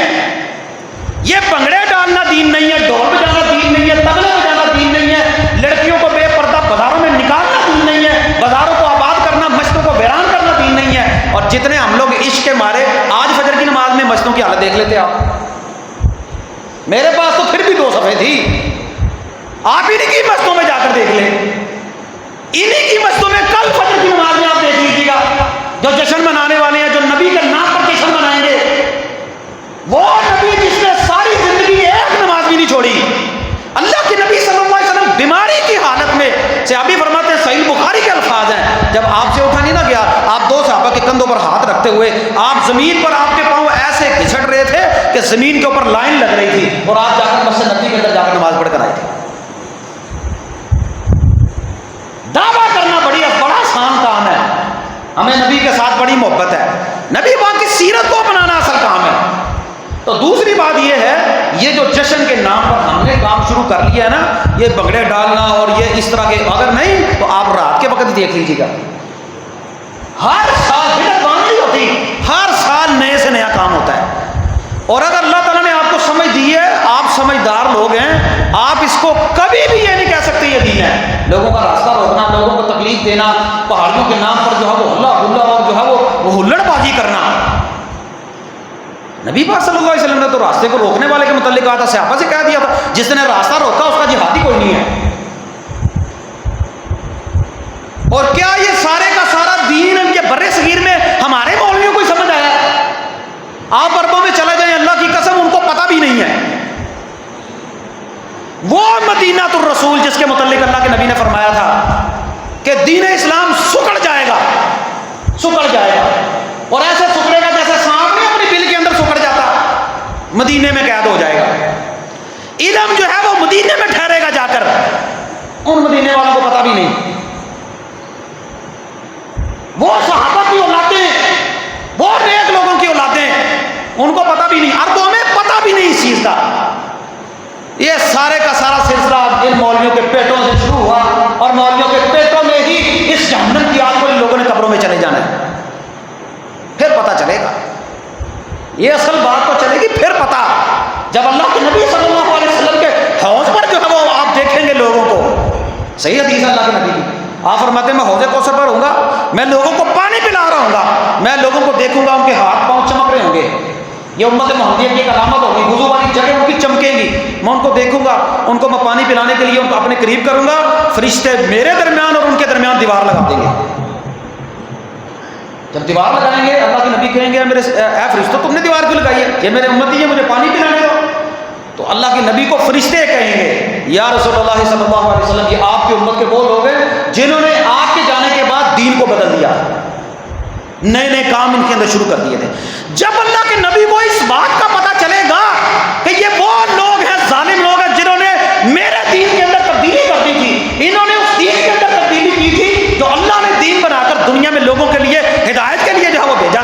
یہ بھنگڑے ڈالنا دین نہیں ہے, ڈھول بجانا دین نہیں ہے, تبلے بجانا دین نہیں ہے, لڑکیوں کو بے پردہ بازاروں میں نکالنا دین نہیں ہے, بازاروں کو آباد کرنا, مسجدوں کو ویران کرنا دین نہیں ہے. اور جتنے ہم لوگ عشق کے مارے آج فجر کی نماز میں مسجدوں کی حالت دیکھ لیتے آپ. میرے پاس تو پھر بھی 2 صفحے تھی, آپ انہیں کی مسجدوں میں جا کر دیکھ لیں, انہیں کی مسجدوں میں کل فجر کی نماز میں آپ دیکھ لیجیے گا. جو جشن منانے والے ہیں, جو نبی کے نام پر جشن منائیں گے, وہ نبی جس نے ساری زندگی ایک نماز بھی نہیں چھوڑی. اللہ کے نبی صلی اللہ علیہ وسلم بیماری کی حالت میں, صحابی فرماتے ہیں, صحیح بخاری کے الفاظ ہیں, جب آپ سے اٹھا نہیں نہ گیا, آپ 2 صحابہ کے کندھوں پر ہاتھ رکھتے ہوئے آپ زمین پر, آپ کے پاؤں ایسے گھسٹ رہے تھے کہ زمین کے اوپر لائن لگ رہی تھی, اور آپ جا کر مسجد نبی کے اندر جا کر نماز پڑھ کر آئے تھے. دعویٰ کرنا بڑا آسان کام ہے, ہمیں نبی کے ساتھ بڑی محبت ہے, نبی پاک کی سیرت کو اپنانا اصل کام ہے. تو دوسری بات یہ ہے, یہ جو جشن کے نام پر ہم نے کام شروع کر لیا ہے نا, یہ بگڑے ڈالنا اور یہ اس طرح کے, اگر نہیں تو آپ رات کے وقت دیکھ لیجیے گا, ہر سال بدعت بند نہیں ہوتی, ہر سال نئے سے نیا کام ہوتا ہے. اور اگر اللہ تعالیٰ نے آپ کو سمجھ دی ہے, آپ سمجھدار لوگ ہیں, آپ اس کو کبھی بھی یہ نہیں کہہ سکتے یہ دین ہے. لوگوں کا راستہ روکنا, لوگوں کو تکلیف دینا, پہاڑیوں کے نام پر جو ہے وہ ہلا ہلا اور جو ہے وہ ہلڑ بازی کرنا. نبی پاک صلی اللہ علیہ وسلم نے تو راستے کو روکنے والے کے متعلق کہا تھا, صحابہ سے کہہ دیا تھا, جس نے راستہ روکا اس کا جہادی کوئی نہیں ہے. اور کیا یہ سارے کا سارا دین ان کے برے صغیر میں ہمارے مولویوں کو سمجھ آیا؟ آپ عربوں میں چلے جائیں, اللہ کی قسم ان کو پتہ بھی نہیں ہے. وہ مدینہ الرسول جس کے متعلق اللہ کے نبی نے فرمایا تھا کہ دین اسلام سکڑ جائے گا, سکڑ جائے گا, اور ایسے سکڑے گا جیسے سانپ نے اپنی بل کے اندر سکڑ جاتا, مدینے میں قید ہو جائے گا. علم جو ہے وہ مدینے میں ٹھہرے گا جا کر, ان مدینے والوں کو پتہ بھی نہیں. وہ صحابہ کی اولادیں, وہ نیک لوگوں کی اولادیں, ان کو پتہ بھی نہیں, عربوں میں پتہ بھی نہیں اس چیز کا. یہ سارے کا سارا سلسلہ ان مولویوں کے پیٹوں سے شروع ہوا, اور مولویوں کے پیٹوں میں ہی اس جہنم کی آگ کو ان لوگوں نے قبروں میں چلے جانا ہے. پھر پتہ چلے گا, یہ اصل بات تو چلے گی پھر پتہ, جب اللہ کے نبی صلی اللہ علیہ وسلم کے حوض پر جو ہے وہ آپ دیکھیں گے لوگوں کو. صحیح حدیث ہے اللہ کے نبی کی, آپ فرماتے ہیں میں حوض کوثر پر ہوں گا, میں لوگوں کو پانی پلا رہا ہوں گا, میں لوگوں کو دیکھوں گا, ان کے ہاتھ پاؤں چمک رہے ہوں گے, یہ امت محمدیہ کی ایک علامت ہوگی, وضو والی جگہ ان کی چمکیں گی, میں ان کو دیکھوں گا, ان کو میں پانی پلانے کے لیے ان کو اپنے قریب کروں گا, فرشتے میرے درمیان اور ان کے درمیان دیوار لگا دیں گے. جب دیوار لگائیں گے اللہ کے نبی کہیں گے میرے اے فرشتوں تم نے دیوار کیوں لگائی ہے, یہ میرے امتی ہے, مجھے پانی پلانے دو. تو اللہ کے نبی کو فرشتے کہیں گے یا رسول اللہ صلی اللہ علیہ وسلم, یہ آپ کی امت کے وہ لوگ ہیں جنہوں نے آپ کے جانے کے بعد دین کو بدل دیا, نئے نئے کام ان کے اندر شروع کر دیے تھے. جب اللہ کے نبی کو اس بات کا پتہ چلے گا کہ یہ وہ لوگ ہیں, ظالم لوگ ہیں, جنہوں نے میرے دین کے اندر تبدیلی کر دی تھی, انہوں نے اس دین کے اندر تبدیلی کی تھی جو اللہ نے دین بنا کر دنیا میں لوگوں کے لیے ہدایت کے لیے جو ہے وہ بھیجا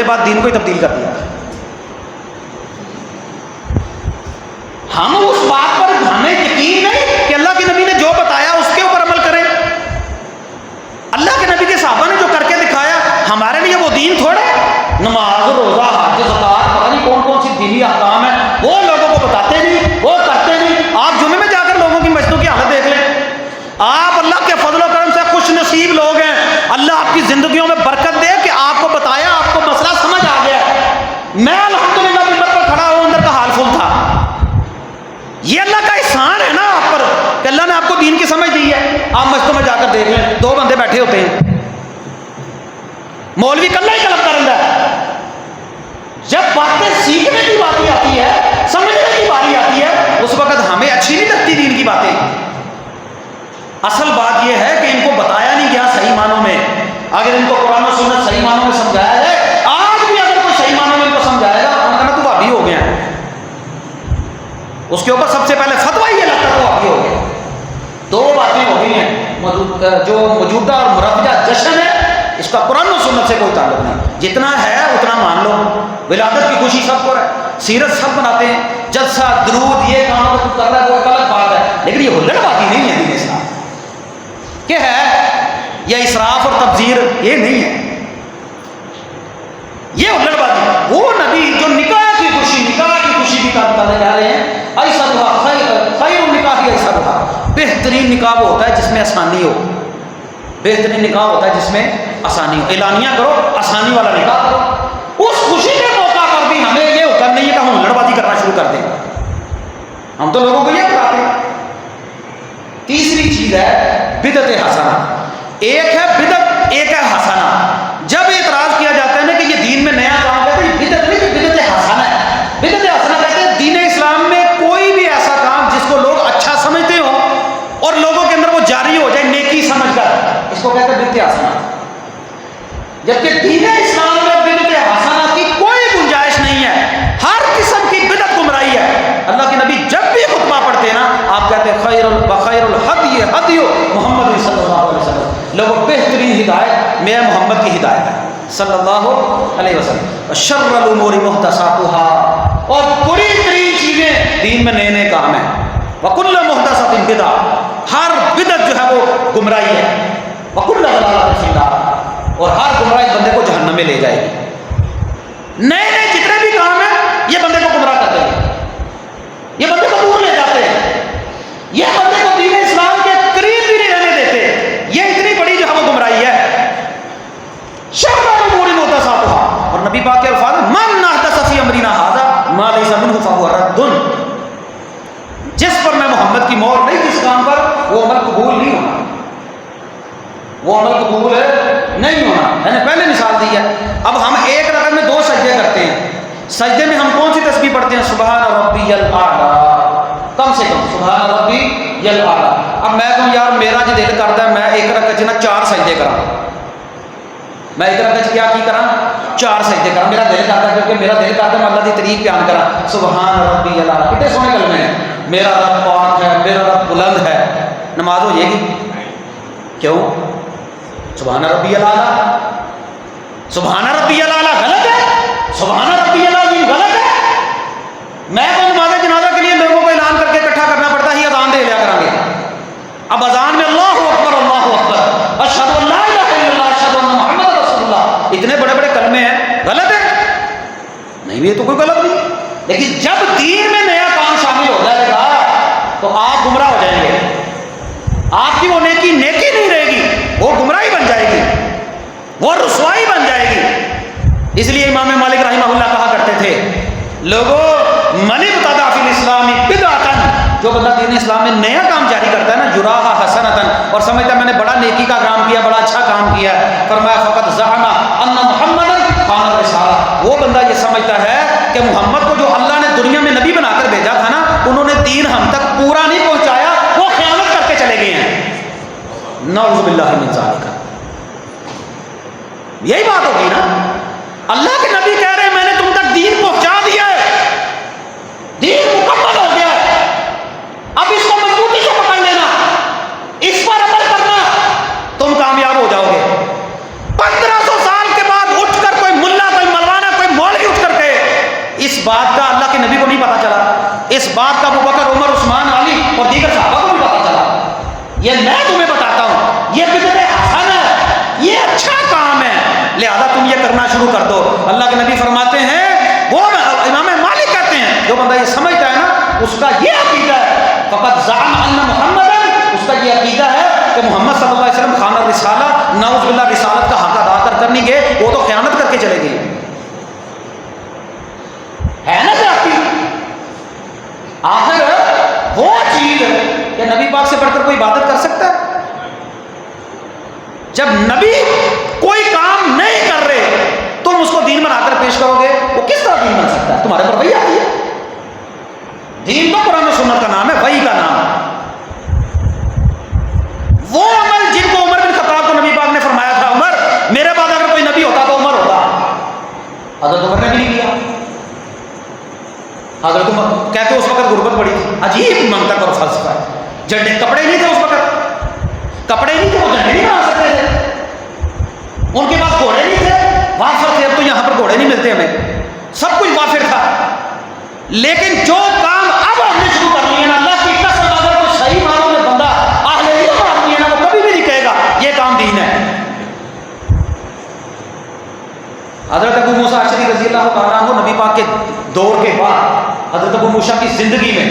بعد دین کو ہی تبدیل کر دیا. ہم اس بات پر ہمیں یقین نہیں کہ اللہ کے نبی نے جو بتایا اس کے اوپر عمل کریں. اللہ کے نبی کے صحابہ نے جو کر کے دکھایا ہمارے لیے وہ دین تھوڑا ہے. نماز روزہ حج زکات پتہ نہیں کون کون سی دینی احکام ہیں وہ لوگوں کو بتاتے نہیں, وہ کرتے نہیں. آپ جمعے میں جا کر لوگوں کی مسجدوں کی حالت دیکھ لیں. آپ اللہ کے فضل و کرم سے خوش نصیب لوگ ہیں. اللہ آپ کی زندگیوں میں برکت دے کہ آپ کو بتایا, آپ کو مسئلہ سمجھ آ گیا. میں الحمدللہ ممبر پر کھڑا ہوں, اندر کا حال فل تھا. یہ اللہ کا احسان ہے نا آپ پر کہ اللہ نے آپ کو دین کی سمجھ دی ہے. آپ مسجدوں میں جا کر دیکھ لیں, 2 بندے بیٹھے ہوتے ہیں, مولوی کلّا ہی کلب کرتا ہے. جب باتیں سیکھنے کی باری آتی ہے, سمجھنے کی باری آتی ہے, اس وقت ہمیں اچھی نہیں لگتی دین کی باتیں. اصل بات یہ ہے کہ ان کو بتایا نہیں گیا صحیح معنوں میں. اگر ان کو قرآن و سنت صحیح معنوں میں سمجھایا جائے, آج بھی اگر کوئی صحیح معنوں میں ان کو سمجھائے گا انہوں نے کہنا تو بھابی ہو گیا. اس کے اوپر سب سے پہلے فتویٰ یہ لگتا تو بھابی ہو گیا. 2 باتیں ہو گئی ہیں. جو موجودہ اور مربجہ جشن ہے اس کا قرآن و سنت سے کوئی تعلق نہیں. جتنا ہے اتنا مان لو. ولادت کی خوشی سب کو ہے, سیرت سب بناتے ہیں, جلسہ درود یہ کام تو کر رہا ہے, وہ ایک الگ بات ہے. لیکن یہ ہلڑ بازی نہیں ہے دین اسلام کہ ہے یا اسراف اور تبذیر, یہ نہیں ہے. یہ ہلڑ بازی وہ نبی جو نکاح کی خوشی بھی کام کرنے جا رہے ہیں. ایسا ہوا خیر النکاح ہی ایسا ہوا, بہترین نکاح وہ ہوتا ہے جس میں آسانی ہو. بہترین نکاح ہوتا ہے جس میں آسانی ہو. اعلانیہ کرو, آسانی والا نکاح کرو. اس خوشی کے موقع پر بھی ہمیں یہ حکم نہیں ہے کہ ہم ہلڑ بازی کرنا شروع کر دیں. ہم تو لوگوں کو یہ بتاتے ہیں. تیسری چیز ہے بدعت حسنہ. ایک ہے بدعت, ایک ہے حسنہ. جب اعتراض کیا جاتا ہے نا کہ یہ دین میں نیا کام ہے تو یہ بدعت نہیں, کہ بدعت حسنہ ہے. بدعت حسنہ کہتے ہیں دین اسلام میں کوئی بھی ایسا کام جس کو لوگ اچھا سمجھتے ہوں اور لوگوں کے اندر وہ جاری ہو جائے نیکی سمجھ کر, اس کو کہتے ہیں بدعت حسنہ. جبکہ دین اسلام میں بدعت حسنہ کی کوئی گنجائش نہیں ہے. ہر قسم کی بدعت گمراہی ہے. اللہ کے نبی جب بھی خطبہ پڑھتے ہیں نا آپ کہتے ہیں خیر الحدی ہدی محمد صلی اللہ علیہ وسلم. لوگوں بہترین ہدایت میرے محمد کی ہدایت ہے صلی اللہ علیہ وسلم. شر الامور محدثاتها, اور بری ترین چیزیں دین میں نئے نئے کام ہیں. وکل محدثۃ بدعہ, ہر بدعت جو ہے وہ گمراہی ہے. وکل ضلالۃ فی النار, اور ہر گمراہی بندے کو جہنم میں لے جائے گی. نئے نئے جتنے بھی کام ہیں یہ بندے کو گمراہ کرتے ہیں, یہ بندے کو دور لے جاتے ہیں, یہ بندے کو دین اسلام کے قریب بھی نہیں رہنے دیتے. یہ اتنی بڑی جو ہے وہ گمراہی ہے. شر الامور محدثاتها, اور نبی پاک کے الفاظ من احدث فی امرنا ھذا ما لیس منہ فہو رد. جس پر میں محمد کی مہر نہیں جس کام پر, وہ عمل قبول نہیں ہونا, وہ عمل قبول نہیں ہونا. میں نے پہلے مثال دی ہے. اب ہم ایک رکعت میں 2 سجدے کرتے ہیں. سجدے میں ہم کون سی تسبیح پڑھتے ہیں؟ سبحان ربی الاعلی, کم سے کم سبحان ربی الاعلی. اب میں کہوں یار میرا جو دل کرتا ہے میں ایک رکعت نا 4 سجدے کراں, میں ایک رکعت کیا کی کراں 4 سجدے کراں. میرا دل کرتا ہے کیونکہ میرا دل کرتا ہے میں اللہ کی تعریف بیان کراں. سبحان ربی الاعلی, کتنے سونے کلمے ہیں. میرا رب پاک ہے, میرا رب بلند ہے. نماز ہو جائے گی کیوں؟ سبحان ربی الاعلی, سبحان ربی الاعلی غلط ہے, سبحان ربی الاعلی غلط ہے. میں کو نماز جنازہ کے لیے لوگوں کو اعلان کر کے اکٹھا کرنا پڑتا ہے, اذان دے لیا کریں گے. اب اذان میں اللہ اکبر اشہد ان لا الہ الا اللہ اشہد ان محمد رسول اللہ, اتنے بڑے بڑے کلمے ہیں, غلط ہے نہیں؟ یہ تو کوئی غلط نہیں. لیکن جب دین میں نیا کام شامل ہو جائے گا تو آپ گمراہ ہو جائیں گے. آپ کی وہ نیکی نہیں رہے گی, وہ گمراہی بن جائے گی, وہ رسوائی بن جائے گی. اس لیے امام مالک رحمہ اللہ کہا کرتے تھے لوگوں من ابتدع فی الاسلام بدعۃ, جو بندہ دین اسلام میں نیا کام جاری کرتا ہے نا جراحا حسنۃ, اور سمجھتا ہے میں نے بڑا نیکی کا کام کیا, بڑا اچھا کام کیا ہے, فرمایا فقط زعم ان محمدا خان الرسالہ, وہ بندہ یہ سمجھتا ہے کہ محمد کو جو اللہ نے دنیا میں نبی بنا کر بھیجا تھا نا انہوں نے دین ہم تک پورا نہیں پہنچایا, وہ خیانت کر کے چلے گئے ہیں. نعوذ باللہ من ذالک. یہی بات ہوگی نا. اللہ کے نبی کہہ رہے ہیں میں نے تم تک دین پہنچا دیا ہے, دین مکمل ہو گیا ہے, اب اس کو مضبوطی سے پکڑ لینا, اس پر عمل کرنا, تم کامیاب ہو جاؤ گے. 1500 سال کے بعد اٹھ کر کوئی ملا کوئی ملوانا بات کا اللہ کے نبی کو نہیں پتا چلا، اس بات کا ابوبکر، عمر، عثمان، علی اور دیگر صحابہ کو بھی پتا چلا۔ یہ میں تمہیں بتاتا ہوں، یہ بدعت حسن ہے، یہ اچھا کام ہے، لہذا تم یہ کرنا شروع کر دو۔ اللہ کے نبی فرماتے ہیں، وہ امام مالک کہتے ہیں جو بندہ یہ سمجھتا ہے نا، اس کا یہ عقیدہ ہے، فقط زعم ان محمد، اس کا یہ عقیدہ ہے کہ محمد صلی اللہ علیہ وسلم خانہ رسالہ، نعوذ باللہ رسالت کا حق ادا کر نہیں گئے، وہ تو خیانت کر کے چلے گئے، ہے نا جاتی۔ آخر وہ چیز کہ نبی پاک سے بڑھ کر کوئی عبادت کر سکتا ہے؟ جب نبی کوئی کام نہیں کر رہے تم اس کو دین بنا کر پیش کرو گے، وہ کس طرح دین بن سکتا ہے؟ تمہارے پر وحی آتی ہے، دین تو قرآن و سنت کا نام ہے، وحی کا نام ہے۔ وہ عمل جن کو عمر بن خطاب کو نبی پاک نے فرمایا تھا، عمر میرے بعد اگر کوئی نبی ہوتا تو عمر ہوتا، حضرت عمر نے بھی نہیں کیا۔ حضرت عمر کہتے اس وقت غربت پڑی تھی، عجیب منطق اور فلسفہ ہے، جھنڈے کپڑے نہیں تھے اس وقت، کپڑے نہیں تھے، وہ جھنڈے نہیں بنا سکتے تھے، ان کے پاس گھوڑے نہیں تھے، وافر تھے، اب تو یہاں پر گھوڑے نہیں ملتے ہمیں، سب کچھ وافر تھا، لیکن جو کام اب ہم نے شروع کر لیے نا، اللہ کی قسم اگر کوئی صحیح معنوں میں بندہ اہل علم آدمی ہے نا، وہ کبھی بھی نہیں کہے گا یہ کام دین ہے۔ حضرت ابو موسیٰ اشعری رضی اللہ تعالیٰ عنہ نبی پاک کے دور کے بعد حضرت ابو موسیٰ کی زندگی میں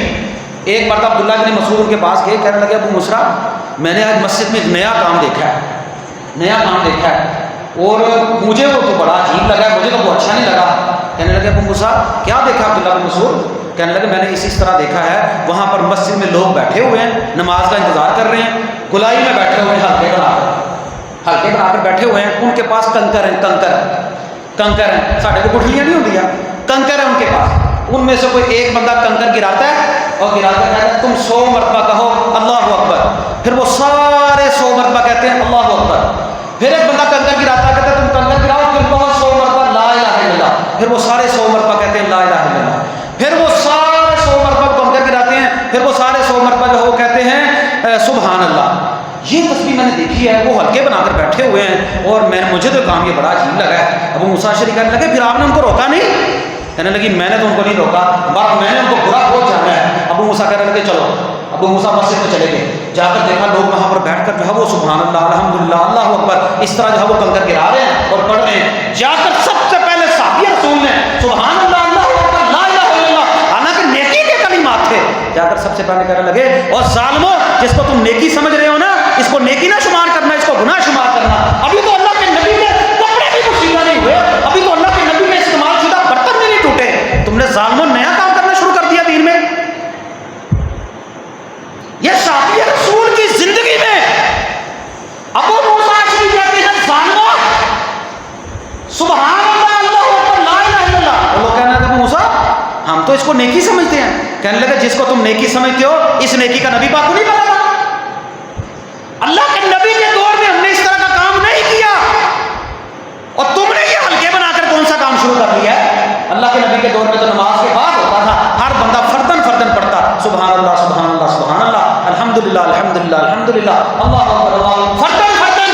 ایک مرتبہ عبداللہ بن مسعود ان کے پاس گئے، کہنے لگے ابو موسیٰ میں نے آج مسجد میں ایک نیا کام دیکھا ہے، نیا کام دیکھا ہے، اور مجھے وہ تو بڑا عجیب لگا ہے، مجھے تو وہ اچھا نہیں لگا۔ کہنے لگے ابو موسیٰ کیا دیکھا عبداللہ بن مسعود؟ کہنے لگے میں نے اس طرح دیکھا ہے، وہاں پر مسجد میں لوگ بیٹھے ہوئے ہیں، نماز کا انتظار کر رہے ہیں، گلائی میں بیٹھے ہوئے ہیں، ہلکے بنا کر بیٹھے ہوئے ہیں، ان کے پاس کنکر ہیں، کنکر ہیں، ساڑھے کو گٹھلیاں نہیں ہوتی ہیں، کنکر ہیں ان کے پاس، ان میں سے کوئی ایک بندہ کنکر گراتا ہے اور گرا کر کہتا ہے تم 100 مرتبہ کہو اللہ اکبر، پھر وہ سارے 100 مرتبہ کہتے ہیں اللہ اکبر، پھر ایک بندہ کنکر گراتا ہے، کہتا ہے تم کنکر گراؤ، پھر کہو 100 مرتبہ لا الہ الا اللہ، پھر وہ سارے 100 مرتبہ کہتے ہیں لا الہ الا اللہ، پھر وہ سارے 100 مرتبہ کنکر گراتے ہیں، پھر وہ سارے 100 مرتبہ جو وہ کہتے ہیں سبحان اللہ۔ یہ تصویر میں نے دیکھی ہے، وہ ہلکے بنا کر بیٹھے ہوئے ہیں اور مجھے تو کام یہ بڑا عجیب لگا ہے۔ ابو موسیٰ اشعری کہنے لگے پھر آپ نے ان کو روکا نہیں؟ کہنے لگی میں نے تو ان کو نہیں روکا، میں نے ان کو برا بہت جانا ہے۔ ابو موسیٰ کہنے لگے چلو، ابو موسیٰ مسجد میں چلے گئے، جا کر دیکھا لوگ وہاں پر بیٹھ کر جو ہے وہ سبحان اللہ الحمدللہ اللہ اکبر اس طرح جو ہے وہ کنکر گرا رہے ہیں اور پڑھ رہے ہیں۔ جا کر سب سے پہلے صحابی رسول نے سبحان اللہ اللہ اکبر لا الہ الا اللہ، حالانکہ نیکی کے کلمات تھے، جا کر سب سے پہلے کہنے لگے اور ظالمو جس کو تم نیکی سمجھ رہے ہو نا، اس کو نیکی نہ شمار کرنا، اس کو گناہ شمار کرنا۔ ابھی تو اللہ کے نبی کے کپڑے بھی پوشیدہ نہیں ہوئے، ابھی تو اللہ کے نبی کے استعمال شدہ برتن بھی نہیں ٹوٹے، تم نے ظالموں نیا کام کرنا شروع کر دیا دین میں۔ یہ صحابی رسول کی زندگی میں ابو موسیٰ اشعری کہتے ہیں ظالموں سبحان اللہ اللہ اکبر لا الہ الا اللہ، وہ لوگ کہنے لگے ابو موسیٰ ہم تو اس کو نیکی سمجھتے ہیں۔ کہنے لگے جس کو تم نیکی سمجھتے ہو اس نیکی کا نبی پاک کو نہیں پتا تھا، اللہ کے نبی کے دور میں ہم نے اس طرح کا کام نہیں کیا، اور تم نے یہ ہلکے بنا کر کون سا کام شروع کر لیا ہے؟ اللہ کے نبی کے دور میں تو نماز کے بعد ہوتا تھا، ہر بندہ فردن فردن پڑھتا سبحان اللہ سبحان اللہ سبحان اللہ الحمدللہ الحمدللہ الحمدللہ اللہ اکبر اللہ، فردن فردن،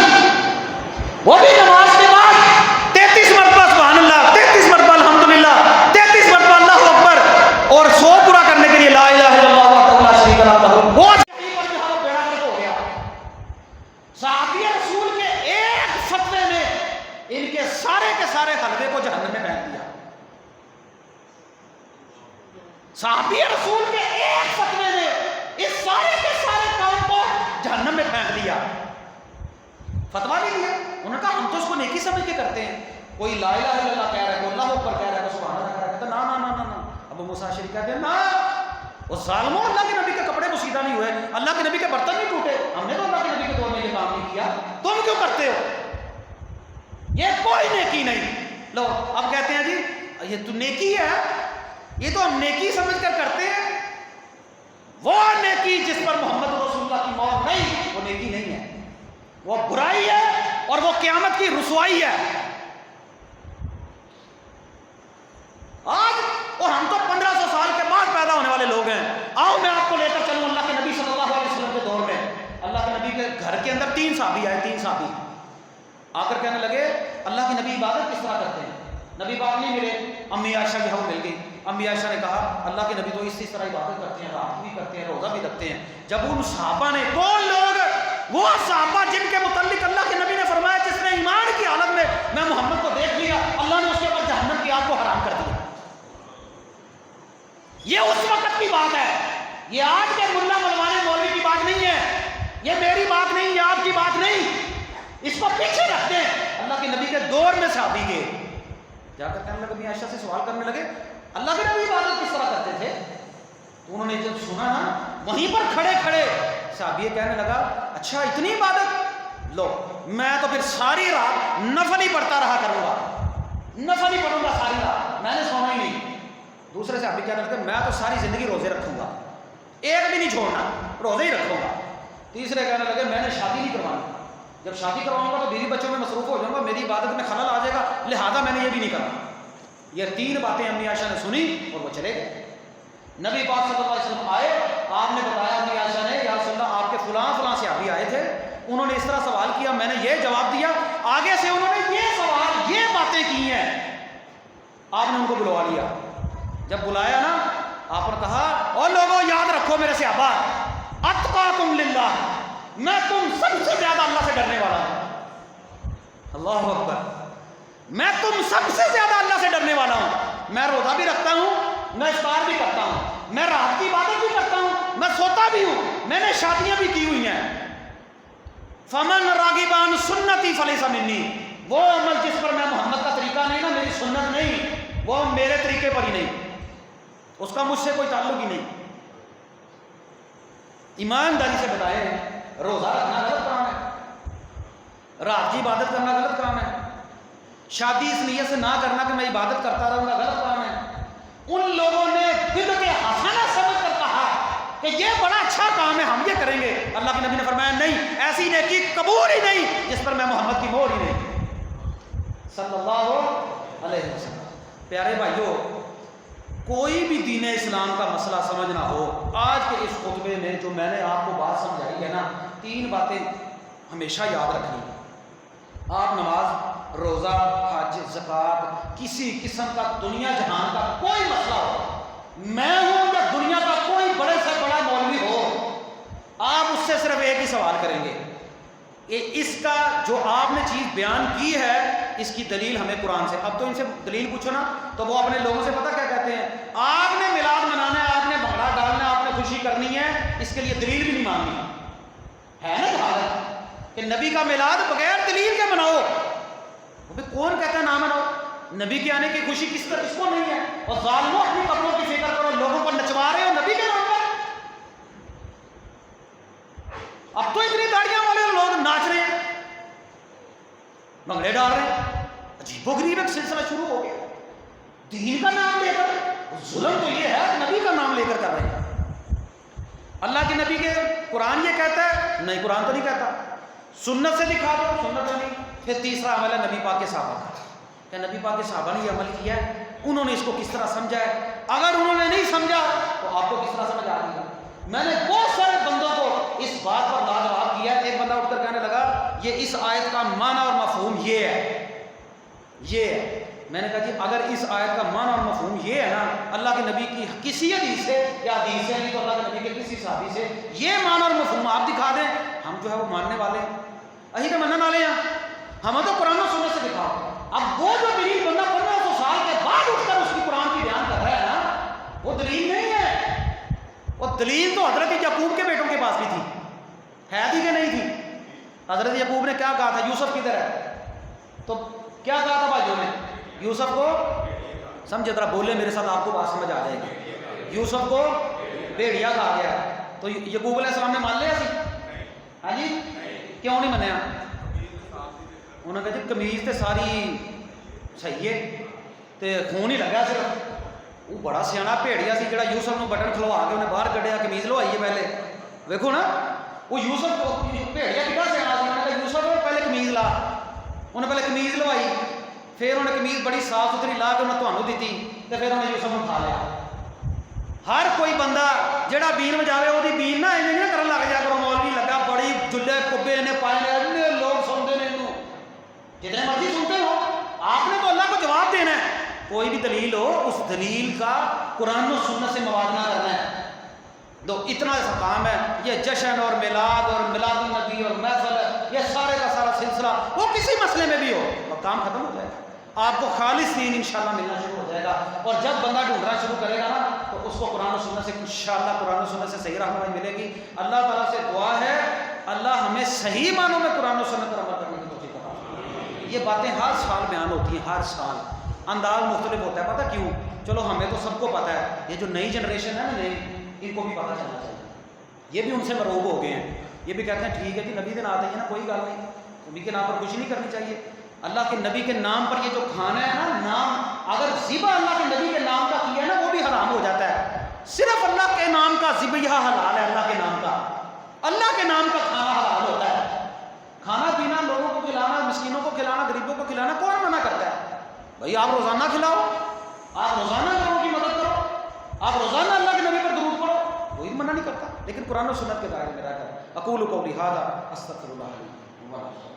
وہ بھی نماز کے بعد 33 مرتبہ سبحان اللہ، 33 مرتبہ الحمدللہ، 33 مرتبہ اللہ اکبر، اور 100 پورا کرنے کے لیے لا الہ الا اللہ وحدہ لا شریک لہ۔ وہ صحابی رسول کے ایک فتوے نے ان کے سارے حلقے کو جہنم میں پھینک دیا، صحابی رسول کے ایک فتوے نے اس سارے کے سارے کام کو جہنم میں پھینک دیا۔ فتوا نہیں دیا، انہوں نے کہا ہم تو اس کو نیکی سمجھ کے کرتے ہیں، کوئی لا الہ الا اللہ کہہ رہا ہے، کوئی اللہ اکبر کہہ رہا ہے، کوئی سبحان اللہ کہہ رہا ہے، کہتا نا نا نا نا نا۔ ابو موسیٰ اشعری کہتے ہیں نا، وہ ظالموں اللہ کے نبی کے کپڑے پوشیدہ نہیں ہوئے، اللہ کے نبی کے برتن نہیں ٹوٹے، ہم نے تو اللہ کے نبی کے دور میں یہ کام نہیں کیا، تم کیوں کرتے ہو؟ یہ کوئی نیکی نہیں۔ لو اب کہتے ہیں جی یہ تو نیکی ہے، یہ تو ہم نیکی سمجھ کر کرتے ہیں، وہ نیکی جس پر محمد رسول اللہ کی موت نہیں، وہ نیکی نہیں ہے، وہ برائی ہے اور وہ قیامت کی رسوائی ہے۔ آج اور ہم تو 1500 سال کے بعد پیدا ہونے والے لوگ ہیں، آؤ میں آپ کو لے کر چلوں اللہ کے نبی صلی اللہ علیہ وسلم کے دور میں۔ اللہ کے نبی کے گھر کے اندر 3 صحابی آئے، 3 صحابی آ کر کہنے لگے اللہ کے نبی عبادت کس طرح کرتے ہیں؟ نبی پاک نہیں ملے، امی عائشہ جو ہے وہ مل گئی، امی عائشہ نے کہا اللہ کے نبی تو اس طرح عبادت کرتے ہیں، رات بھی کرتے ہیں، روزہ بھی رکھتے ہیں. جب ان صحابہ نے، کون لوگ؟ وہ صحابہ جن کے متعلق اللہ کے نبی نے فرمایا جس نے ایمان کی حالت میں محمد کو دیکھ لیا اللہ نے اس کے اوپر جہنم کی آگ کو حرام کر دیا. یہ اس وقت کی بات ہے، یہ آج کے ملا ملوانے مولوی کی بات نہیں ہے، یہ میری بات نہیں، یہ آپ کی بات نہیں. اس کو پیچھے رکھتے ہیں. اللہ کے نبی کے دور میں صحابی گئے جا کر کہنے لگے، عائشہ سے سوال کرنے لگے اللہ کے نبی عبادت کس طرح کرتے تھے؟ تو انہوں نے جب سنا نا وہیں پر کھڑے کھڑے صحابی کہنے لگا اچھا اتنی عبادت، لو میں تو پھر ساری رات نفل ہی پڑھتا رہا کروں گا، نفل ہی پڑھوں گا ساری رات، میں نے سونا ہی نہیں. دوسرے صحابی کہنے لگے میں تو ساری زندگی روزے رکھوں گا، ایک بھی نہیں چھوڑنا، روزے ہی رکھوں گا. تیسرے کہنے لگے میں نے شادی نہیں کروانی، جب شادی کرواؤں گا تو بیوی بچوں میں مصروف ہو جاؤں گا، میری عبادت میں خلل آ جائے گا، لہذا میں نے یہ بھی نہیں کرنا. یہ تین باتیں امی عائشہ نے سنی اور وہ چلے گئے. نبی پاک صلی اللہ علیہ وسلم آئے، آپ نے بتایا امی عائشہ نے یا رسول اللہ آپ کے فلاں فلاں صحابی آئے تھے، انہوں نے اس طرح سوال کیا، میں نے یہ جواب دیا، آگے سے انہوں نے یہ سوال یہ باتیں کی ہیں. آپ نے ان کو بلوا لیا. جب بلایا نا آپ نے کہا اور لوگوں یاد رکھو میرے صحابہ، اتقاکم للہ، میں تم سب سے زیادہ اللہ سے ڈرنے والا ہوں. اللہ اکبر، میں تم سب سے زیادہ اللہ سے ڈرنے والا ہوں. میں روزہ بھی رکھتا ہوں، میں افطار بھی کرتا ہوں، میں رات کی عبادت بھی کرتا ہوں، میں سوتا بھی ہوں، میں نے شادیاں بھی کی ہوئی ہیں. فمن راغب عن سنتی فلیس منی، وہ عمل جس پر میں محمد کا طریقہ نہیں نا، میری سنت نہیں، وہ میرے طریقے پر ہی نہیں، اس کا مجھ سے کوئی تعلق ہی نہیں. ایمانداری سے بتائیں، روزہ رکھنا غلط کام ہے، رات کی عبادت کرنا غلط کام ہے، شادی اس نیت سے نہ کرنا کہ میں عبادت کرتا رہوں گا غلط کام ہے. ان لوگوں نے بدعت حسنہ سمجھ کر کہا کہ یہ بڑا اچھا کام ہے ہم یہ کریں گے. اللہ کے نبی نے فرمایا نہیں، ایسی نیکی قبول ہی نہیں جس پر میں محمد کی مہر ہی نہیں صلی اللہ علیہ وسلم. پیارے بھائیوں، کوئی بھی دین اسلام کا مسئلہ سمجھنا ہو، آج کے اس خطبے میں جو میں نے آپ کو بات سمجھائی ہے نا، تین باتیں ہمیشہ یاد رکھنی. آپ نماز، روزہ، حج، زکوٰۃ، کسی قسم کا دنیا جہان کا کوئی مسئلہ ہو، میں ہوں یا دنیا کا کوئی بڑے سے بڑا مولوی ہو، آپ اس سے صرف ایک ہی سوال کریں گے کہ اس کا جو آپ نے چیز بیان کی ہے اس کی دلیل ہمیں قرآن سے. اب تو ان سے دلیل پوچھو نا تو وہ اپنے لوگوں سے پتہ کیا کہتے ہیں، آپ نے میلاد منانا ہے، آپ نے بھنگڑا ڈالنا ہے، آپ نے خوشی کرنی ہے، اس کے لیے دلیل بھی نہیں مانگنی ہے نا. حالت کہ نبی کا میلاد بغیر دلیل کے مناؤ، کون کہتا ہے نہ مناؤ؟ نبی کے آنے کی خوشی کس کو نہیں ہے؟ اور ظالموں اپنی قبروں کی فکر کرو، لوگوں کو نچوا رہے ہو نبی کے نام پر. اب تو اتنی داڑیاں والے لوگ ناچ رہے ہیں، بھنگڑے ڈال رہے ہیں، عجیب و غریب ایک سلسلہ شروع ہو گیا. دین کا نام لے کر ظلم تو یہ ہے نبی کا نام لے کر کر رہے ہیں. اللہ کے نبی کے قرآن یہ کہتا ہے؟ نہیں، قرآن تو نہیں کہتا. سنت سے دکھا دو، سنت تو نہیں. پھر تیسرا عمل ہے نبی پاک کے صحابہ کا، کہ نبی پاک کے صحابہ نے یہ عمل کیا ہے، انہوں نے اس کو کس طرح سمجھا ہے. اگر انہوں نے نہیں سمجھا تو آپ کو کس طرح سمجھ آ رہی ہے؟ میں نے بہت سارے بندوں کو اس بات پر لاجواب کیا. ایک بندہ اٹھ کر کہنے لگا یہ اس آیت کا معنی اور مفہوم یہ ہے، یہ ہے. میں نے کہا جی اگر اس آیت کا معنی اور مفہوم یہ ہے نا، اللہ کے نبی کی کسی حدیث سے یا حدیث سے نہیں تو اللہ کے نبی کے کسی صحابی سے یہ معنی اور مفہوم آپ دکھا دیں، ہم جو ہے وہ ماننے والے ہیں، اہی تو منن والے ہیں. ہمیں تو قرآن و سنت سے دکھاؤ. اب وہ جو دلیل بندہ 1500 سال کے بعد اٹھ کر اس کی قرآن کی بیان کر رہا ہے نا، وہ دلیل نہیں ہے. وہ دلیل تو حضرت یعقوب کے بیٹوں کے پاس بھی تھی، ہے تھی کہ نہیں تھی؟ حضرت یعقوب نے کیا کہا تھا، یوسف کدھر ہے؟ تو کیا کہا تھا بھائیوں نے؟ یوسف کو سمجھے، ذرا بولے میرے ساتھ آپ کو بات سمجھ آ جائے گی. یوسف کو بھیڑیا کہا گیا تو یعقوب علیہ السلام نے مان لیا سی؟ ہاں جی، کیوں نہیں منیا؟ انہوں نے کہا جی قمیض تے ساری صحیح ہے تے خون ہی لگا صرف. وہ بڑا سیاح بھیڑیا سی جڑا یوسف نو بٹن کھلوا کے انہیں باہر کڈیا، قمیض لوائیے پہلے. ویکھو نا وہ یوسف بھیڑیا کتنا سیاح سی. انہوں نے کہا یوسف پہلے قمیض لا، انہیں پہلے قمیض لوائی، پھر انہیں قمیض بڑی صاف ستھری لا کے انہیں تمہیں دیتی تے پھر انہیں یوسف نو کھا لیا. ہر کوئی بندہ جڑا بین بجاوے وہ بین نہ ایویں نہیں کرن لگ جا کرو مولوی لگا بڑی جلے کبے نے پائے لوگ سنتے ہیں، جتنے مرضی سنتے ہو، آپ نے تو اللہ کو جواب دینا ہے. کوئی بھی دلیل ہو اس دلیل کا قرآن و سنت سے موازنہ کرنا ہے. تو اتنا ایسا کام ہے. یہ جشن اور میلاد اور میلاد النبی اور محفل ہے، یہ سارے کا سارا سلسلہ وہ کسی مسئلے میں بھی ہو اور کام ختم ہو جائے گا. آپ کو خالص دین انشاءاللہ ملنا شروع ہو جائے گا. اور جب بندہ ڈھونڈنا شروع کرے گا نا تو اس کو قرآن و سنت سے انشاءاللہ قرآن و سنت سے صحیح رہنمائی ملے گی. اللہ تعالیٰ سے دعا ہے اللہ ہمیں صحیح معنوں میں قرآن و سنت پر عمل کرنے کی توفیق عطا فرمائے. یہ باتیں ہر سال بیان ہوتی ہیں، ہر سال انداز مختلف ہوتا ہے. پتہ کیوں؟ چلو ہمیں تو سب کو پتہ ہے، یہ جو نئی جنریشن ہے نا نئی، ان کو بھی پتہ چلنا چاہیے. یہ بھی ان سے مروب ہو گئے ہیں. یہ بھی کہتے ہیں ٹھیک ہے جی نبی کے نام آتے ہیں نا، کوئی گل نہیں، نبی کے نام پر کچھ نہیں کرنی چاہیے. اللہ کے نبی کے نام پر یہ جو کھانا ہے نا، نام اگر ذبح اللہ کے نبی کے نام کا کیا ہے نا وہ بھی حرام ہو جاتا ہے. صرف اللہ کے نام کا ذبح حلال ہے. اللہ کے نام کا، اللہ کے نام کا کھانا حلال ہوتا ہے. کھانا پینا، لوگوں کو کھلانا، مسکینوں کو کھلانا، غریبوں کو کھلانا کون منع کرتا ہے؟ بھائی آپ روزانہ کھلاؤ، آپ روزانہ لوگوں کی مدد کرو، آپ روزانہ اللہ کے نبی پر درود پڑھو، کوئی منع نہیں کرتا. لیکن قرآن و سنت کے دائرے میں رہ کر. اقول قولی ھذا استغفر اللہ لي ولکم.